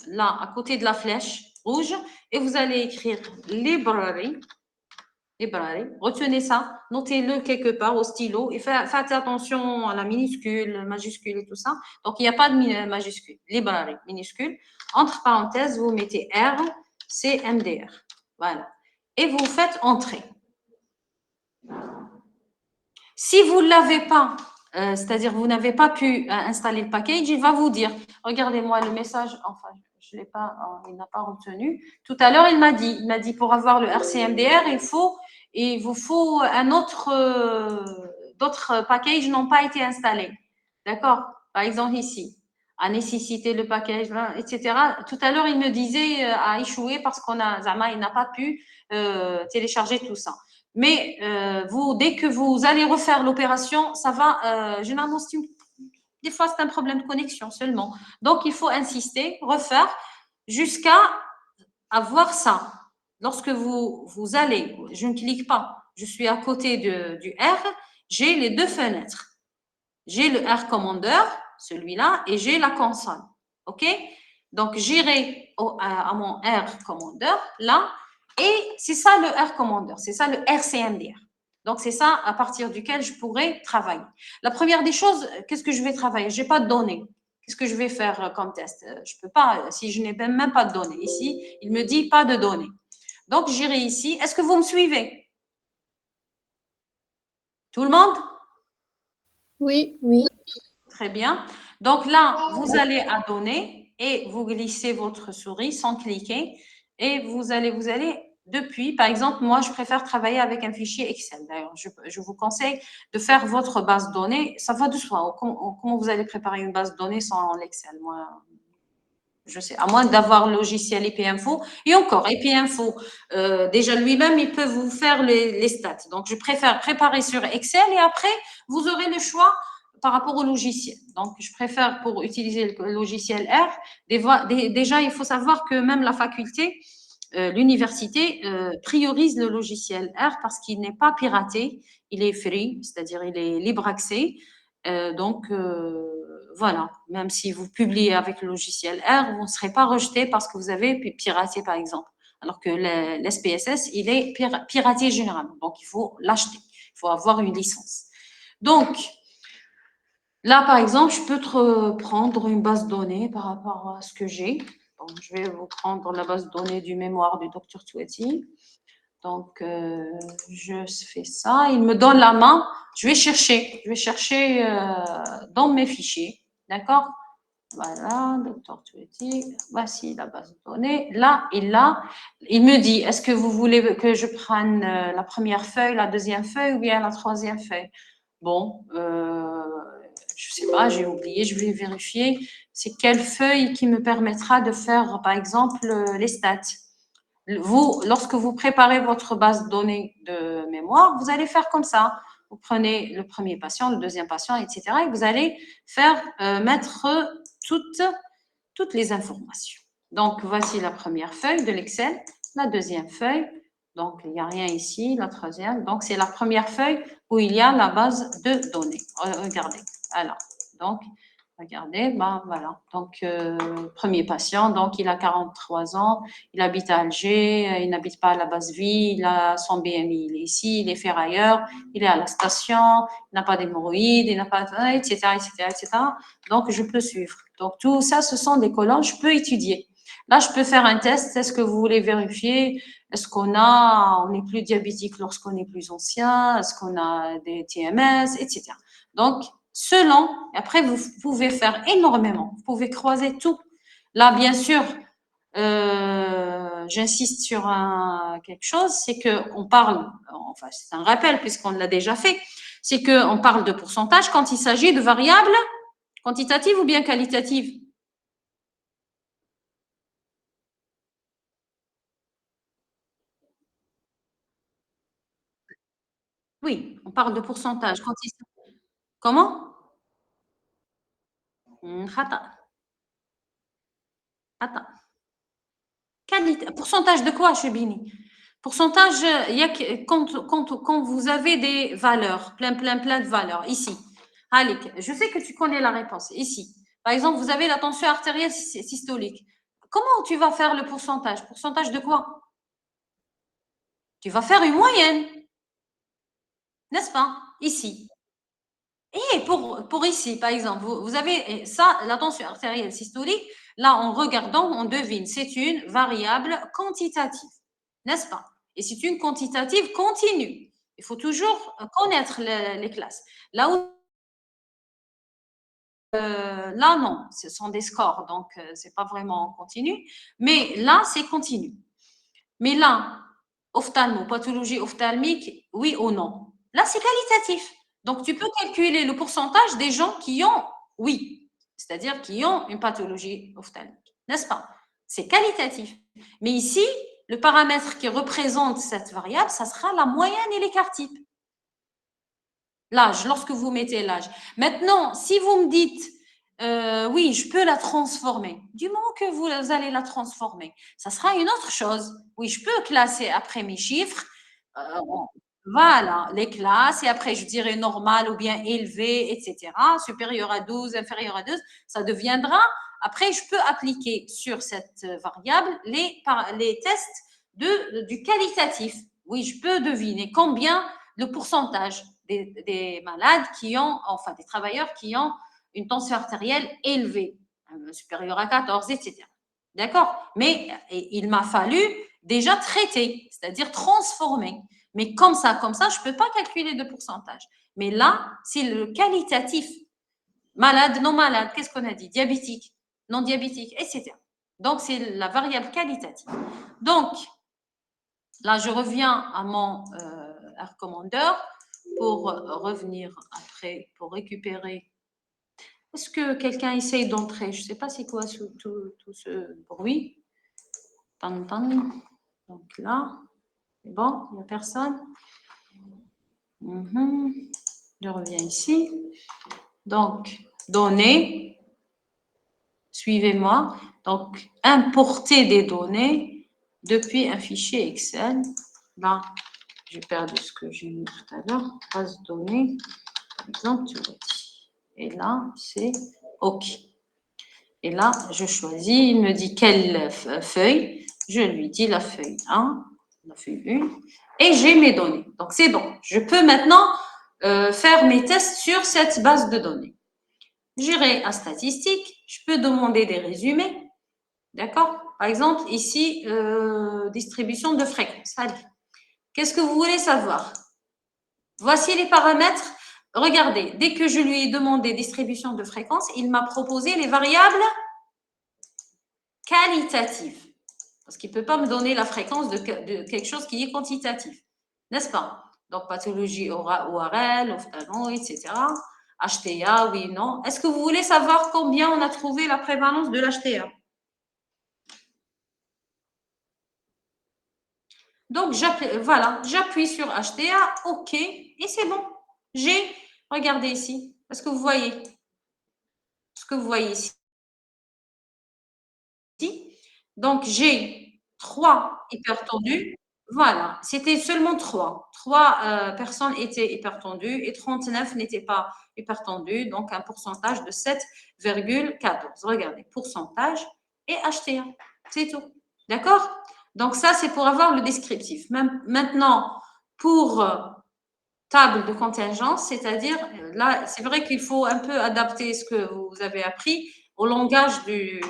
Speaker 1: là, à côté de la flèche rouge, et vous allez écrire library. Retenez ça, notez-le quelque part au stylo et faites attention à la minuscule, majuscule et tout ça. Donc, il n'y a pas de majuscule. Library, minuscule. Entre parenthèses, vous mettez R, C, MDR. Voilà. Et vous faites entrer. Si vous ne l'avez pas, c'est-à-dire vous n'avez pas pu installer le package, il va vous dire, regardez-moi le message, enfin, je l'ai pas, il n'a pas retenu. Tout à l'heure, il m'a dit pour avoir le RCMDR, il vous faut d'autres packages n'ont pas été installés. D'accord? Par exemple ici, à nécessiter le package, etc. Tout à l'heure, il me disait à échouer parce il n'a pas pu télécharger tout ça. Mais dès que vous allez refaire l'opération, ça va, généralement, des fois, c'est un problème de connexion seulement. Donc, il faut insister, refaire jusqu'à avoir ça. Lorsque vous allez, je ne clique pas, je suis à côté du R, j'ai les deux fenêtres. J'ai le R Commander, celui-là, et j'ai la console. OK? Donc, j'irai à mon R Commander, là, et c'est ça le R Commander, c'est ça le RCMDR. Donc, c'est ça à partir duquel je pourrais travailler. La première des choses, qu'est-ce que je vais travailler? Je n'ai pas de données. Qu'est-ce que je vais faire comme test? Je ne peux pas, si je n'ai même pas de données. Ici, il me dit pas de données. Donc, j'irai ici. Est-ce que vous me suivez? Tout le monde?
Speaker 2: Oui.
Speaker 4: Oui.
Speaker 1: Très bien. Donc là, vous allez à données et vous glissez votre souris sans cliquer et vous allez depuis, par exemple, moi, je préfère travailler avec un fichier Excel. D'ailleurs, je vous conseille de faire votre base de données. Ça va de soi. Comment vous allez préparer une base de données sans l'Excel? Moi, je sais, à moins d'avoir le logiciel IP Info. Et encore, IP Info, déjà lui-même, il peut vous faire les stats. Donc, je préfère préparer sur Excel et après, vous aurez le choix par rapport au logiciel. Donc, je préfère pour utiliser le logiciel R. Déjà, il faut savoir que même la faculté, l'université priorise le logiciel R parce qu'il n'est pas piraté, il est free, c'est-à-dire il est libre accès. Voilà, même si vous publiez avec le logiciel R, vous ne serez pas rejeté parce que vous avez piraté, par exemple. Alors que l'SPSS, il est piraté généralement. Donc, il faut l'acheter. Il faut avoir une licence. Donc, là, par exemple, je peux prendre une base de données par rapport à ce que j'ai. Donc, je vais vous prendre la base de données du mémoire du Dr Touati. Donc, je fais ça. Il me donne la main. Je vais chercher dans mes fichiers. D'accord? Voilà, Dr Touati. Voici la base de données. Là, il me dit, est-ce que vous voulez que je prenne la première feuille, la deuxième feuille ou bien la troisième feuille? Bon, je ne sais pas, j'ai oublié, je vais vérifier. C'est quelle feuille qui me permettra de faire, par exemple, les stats. Vous, lorsque vous préparez votre base de données de mémoire, vous allez faire comme ça. Vous prenez le premier patient, le deuxième patient, etc. Et vous allez mettre toutes les informations. Donc, voici la première feuille de l'Excel, la deuxième feuille. Donc, il n'y a rien ici, la troisième. Donc, c'est la première feuille où il y a la base de données. Regardez. Alors, donc, regardez, ben voilà. Donc, premier patient, donc il a 43 ans, il habite à Alger, il n'habite pas à la base vie, il a son BMI, il est ici, il est ferrailleur, il est à la station, il n'a pas d'hémorroïdes, il n'a pas, etc., etc., etc. Donc, je peux suivre. Donc, tout ça, ce sont des colonnes, je peux étudier. Là, je peux faire un test. Est-ce que vous voulez vérifier? Est-ce on est plus diabétique lorsqu'on est plus ancien? Est-ce qu'on a des TMS, etc. Donc, selon, après, vous pouvez faire énormément. Vous pouvez croiser tout. Là, bien sûr, j'insiste sur quelque chose, c'est qu'on parle, enfin, c'est un rappel puisqu'on l'a déjà fait, c'est qu'on parle de pourcentage quand il s'agit de variables quantitatives ou bien qualitatives. Oui, on parle de pourcentage. Comment? Attends. Pourcentage de quoi, Chebini? Pourcentage, il y a quand vous avez des valeurs, plein de valeurs, ici. Allez, je sais que tu connais la réponse, ici. Par exemple, vous avez la tension artérielle systolique. Comment tu vas faire le pourcentage? Pourcentage de quoi? Tu vas faire une moyenne, n'est-ce pas? Ici. Et pour ici, par exemple, vous avez ça, la tension artérielle systolique, là, en regardant, on devine, c'est une variable quantitative, n'est-ce pas? Et c'est une quantitative continue. Il faut toujours connaître les classes. Là où, là, non, ce sont des scores, donc c'est pas vraiment continu. Mais là, c'est continu. Mais là, ophtalmo, pathologie ophtalmique, oui ou non? Là, c'est qualitatif. Donc, tu peux calculer le pourcentage des gens qui ont oui, c'est-à-dire qui ont une pathologie ophtalmique, n'est-ce pas? C'est qualitatif. Mais ici, le paramètre qui représente cette variable, ça sera la moyenne et l'écart type. L'âge, lorsque vous mettez l'âge. Maintenant, si vous me dites, oui, je peux la transformer, du moment que vous allez la transformer, ça sera une autre chose. Oui, je peux classer après mes chiffres, voilà, les classes, et après je dirais normal ou bien élevé, etc. Supérieur à 12, inférieur à 12, ça deviendra, après je peux appliquer sur cette variable les tests du qualitatif. Oui, je peux deviner combien le pourcentage des malades qui ont, enfin des travailleurs qui ont une tension artérielle élevée, supérieure à 14, etc. D'accord? Mais il m'a fallu déjà traiter, c'est-à-dire transformer. Mais comme ça, je ne peux pas calculer de pourcentage. Mais là, c'est le qualitatif. Malade, non malade, qu'est-ce qu'on a dit? Diabétique, non diabétique, etc. Donc, c'est la variable qualitative. Donc, là, je reviens à mon recommandeur pour revenir après, pour récupérer. Est-ce que quelqu'un essaye d'entrer? Je ne sais pas c'est quoi tout ce bruit. Tan, tan. Donc là, c'est bon, il n'y a personne. Je reviens ici. Donc, données. Suivez-moi. Donc, importer des données depuis un fichier Excel. Là, j'ai perdu ce que j'ai mis tout à l'heure. Base de données. Par exemple, tu vois. Et là, c'est OK. Et là, je choisis. Il me dit quelle feuille. Je lui dis la feuille 1, la feuille 1. Et j'ai mes données. Donc, c'est bon. Je peux maintenant faire mes tests sur cette base de données. J'irai à statistiques. Je peux demander des résumés. D'accord? Par exemple, ici, distribution de fréquences. Allez. Qu'est-ce que vous voulez savoir? Voici les paramètres. Regardez, dès que je lui ai demandé distribution de fréquences, il m'a proposé les variables qualitatives. Parce qu'il ne peut pas me donner la fréquence de quelque chose qui est quantitatif. N'est-ce pas? Donc, pathologie ORL, ophtalmo, etc. HTA, oui, non. Est-ce que vous voulez savoir combien on a trouvé la prévalence de l'HTA? Donc, voilà, j'appuie sur HTA, OK, et c'est bon. Regardez ici, est-ce que vous voyez? Ce que vous voyez ici. Donc, j'ai 3 hypertendus. Voilà, c'était seulement 3. 3 personnes étaient hypertendues et 39 n'étaient pas hypertendues, donc un pourcentage de 7,14. Regardez, pourcentage et HTA, c'est tout. D'accord? Donc, ça, c'est pour avoir le descriptif. Maintenant, pour table de contingence, c'est-à-dire, là, c'est vrai qu'il faut un peu adapter ce que vous avez appris au langage du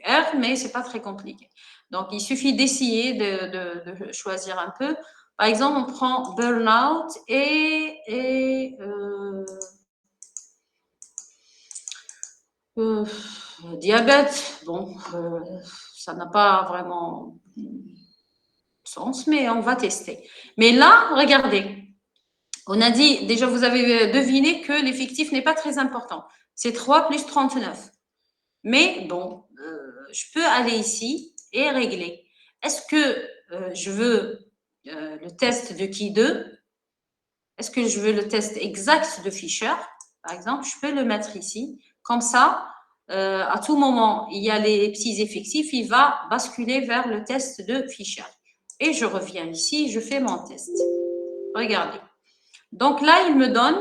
Speaker 1: R, mais ce n'est pas très compliqué. Donc, il suffit d'essayer de choisir un peu. Par exemple, on prend burn-out et diabète. Bon, ça n'a pas vraiment sens, mais on va tester. Mais là, regardez, on a dit, déjà vous avez deviné que l'effectif n'est pas très important. C'est 3 plus 39. Mais bon, je peux aller ici et régler. Est-ce que je veux le test de qui 2? Est-ce que je veux le test exact de Fisher? Par exemple, je peux le mettre ici. Comme ça, à tout moment, il y a les petits effectifs, il va basculer vers le test de Fisher. Et je reviens ici, je fais mon test. Regardez. Donc là, il me donne,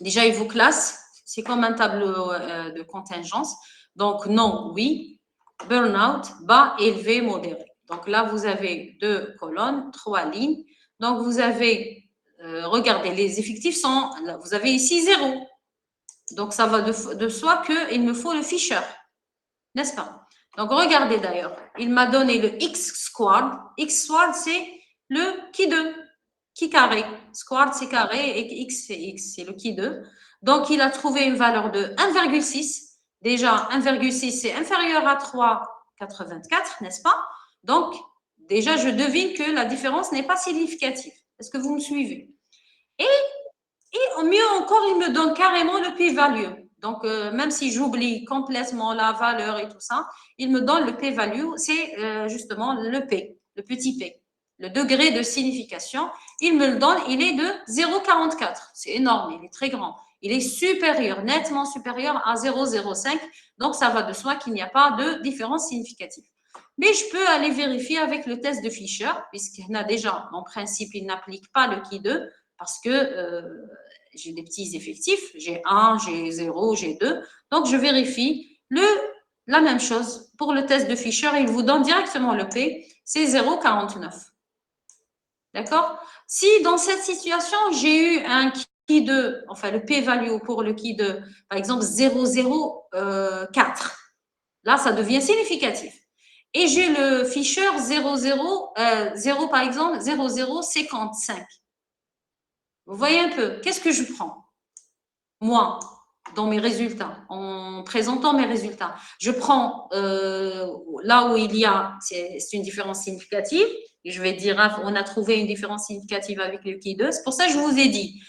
Speaker 1: déjà, il vous classe, c'est comme un tableau de contingence. Donc, non, oui, burn-out, bas, élevé, modéré. Donc là, vous avez 2 colonnes, 3 lignes. Donc, vous avez, regardez, les effectifs sont, là, vous avez ici 0. Donc, ça va de soi qu'il me faut le Fisher, n'est-ce pas? Donc, regardez d'ailleurs, il m'a donné le X-squared. X-squared, c'est le qui 2. Qui carré. Squared, c'est carré et X, c'est le qui 2. Donc, il a trouvé une valeur de 1,6. Déjà, 1,6, c'est inférieur à 3,84, n'est-ce pas? Donc, déjà, je devine que la différence n'est pas significative. Est-ce que vous me suivez? Et mieux encore, il me donne carrément le p-value. Donc, même si j'oublie complètement la valeur et tout ça, il me donne le p-value, c'est justement le p, le petit p, le degré de signification. Il me le donne, il est de 0,44. C'est énorme, il est très grand. Il est supérieur, nettement supérieur à 0,05. Donc, ça va de soi qu'il n'y a pas de différence significative. Mais je peux aller vérifier avec le test de Fisher, puisqu'il a déjà, en principe, il n'applique pas le qui 2, parce que j'ai des petits effectifs, j'ai 1, j'ai 0, j'ai 2. Donc, je vérifie la même chose pour le test de Fisher. Il vous donne directement le P, c'est 0,49. D'accord? Si dans cette situation, j'ai eu un qui 2, enfin le P-value pour le qui 2, par exemple 0,04, là, ça devient significatif. Et j'ai le Fisher 0, par exemple 0,055. Vous voyez un peu, qu'est-ce que je prends? Moi, dans mes résultats, en présentant mes résultats, je prends là où il y a, c'est une différence significative, et je vais dire, on a trouvé une différence significative avec le qui 2. C'est pour ça que je vous ai dit,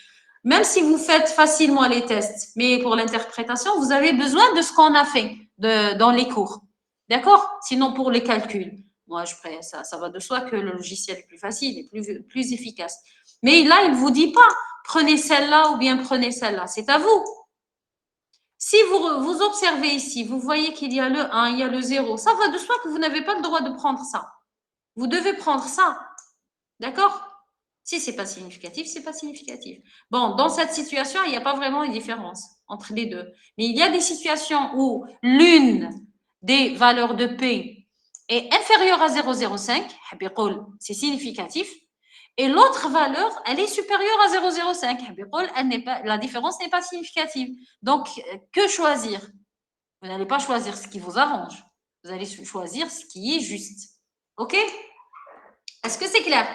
Speaker 1: même si vous faites facilement les tests, mais pour l'interprétation, vous avez besoin de ce qu'on a fait dans les cours. D'accord? Sinon, pour les calculs, moi, ça va de soi que le logiciel est plus facile et plus efficace. Mais là, il ne vous dit pas, prenez celle-là ou bien prenez celle-là. C'est à vous. Si vous observez ici, vous voyez qu'il y a le 1, il y a le 0. Ça va de soi que vous n'avez pas le droit de prendre ça. Vous devez prendre ça. D'accord? Si ce n'est pas significatif, ce n'est pas significatif. Bon, dans cette situation, il n'y a pas vraiment une différence entre les deux. Mais il y a des situations où l'une des valeurs de P est inférieure à 0,05, c'est significatif, et l'autre valeur, elle est supérieure à 0,05. La différence n'est pas significative. Donc, que choisir? Vous n'allez pas choisir ce qui vous arrange. Vous allez choisir ce qui est juste. OK? Est-ce que c'est clair?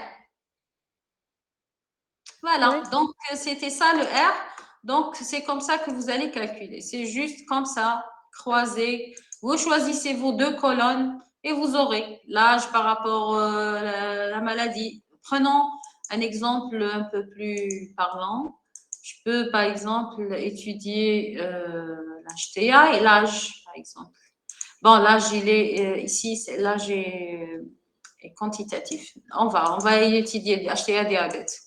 Speaker 1: Voilà.
Speaker 2: Oui.
Speaker 1: Donc, c'était ça le R. Donc, c'est comme ça que vous allez calculer. C'est juste comme ça, croisé. Vous choisissez vos deux colonnes et vous aurez l'âge par rapport à la maladie. Prenons un exemple un peu plus parlant. Je peux, par exemple, étudier l'âge TA et l'âge, par exemple. Bon, l'âge, il est ici, l'âge est quantitatif. On va étudier l'HTA diabète.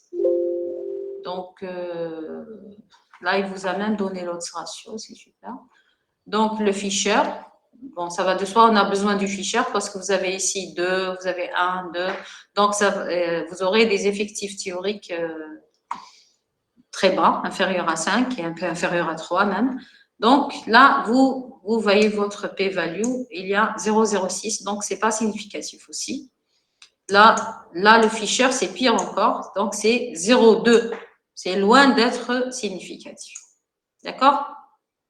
Speaker 1: Donc, là, il vous a même donné l'autre ratio, c'est super. Donc, le Fisher, bon, ça va de soi, on a besoin du Fisher parce que vous avez ici 2, vous avez 1, 2. Donc, vous aurez des effectifs théoriques très bas, inférieurs à 5 et un peu inférieurs à 3 même. Donc, là, vous voyez votre p-value, il y a 0,06, donc ce n'est pas significatif aussi. Là, le Fisher, c'est pire encore, donc c'est 0,2. C'est loin d'être significatif. D'accord?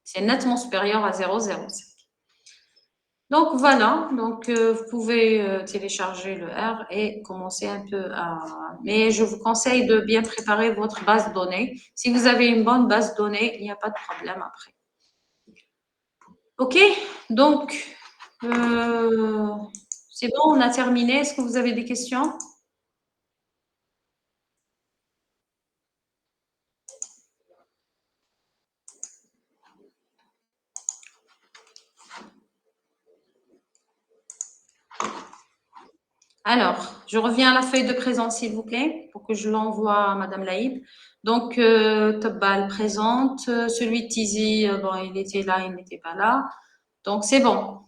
Speaker 1: C'est nettement supérieur à 0,05. Donc, voilà. Donc, vous pouvez télécharger le R et commencer un peu à... Mais je vous conseille de bien préparer votre base de données. Si vous avez une bonne base de données, il n'y a pas de problème après. OK? Donc, c'est bon, on a terminé. Est-ce que vous avez des questions? Alors, je reviens à la feuille de présence, s'il vous plaît, pour que je l'envoie à Madame Laïb. Donc, Tobbal présente. Celui de Tizi, bon, il était là, il n'était pas là. Donc, c'est bon.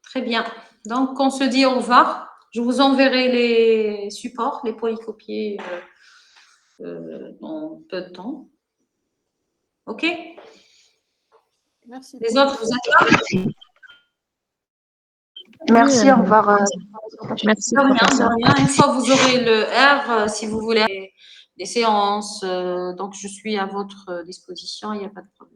Speaker 1: Très bien. Donc, on se dit au revoir. Je vous enverrai les supports, les polycopiés dans peu de temps. OK?
Speaker 2: Merci.
Speaker 1: Les autres, vous êtes là?
Speaker 3: Merci, au revoir.
Speaker 5: Merci,
Speaker 1: De rien, de
Speaker 5: professeur.
Speaker 1: rien. Une fois que vous aurez le R, si vous voulez des séances, donc je suis à votre disposition, il n'y a pas de problème.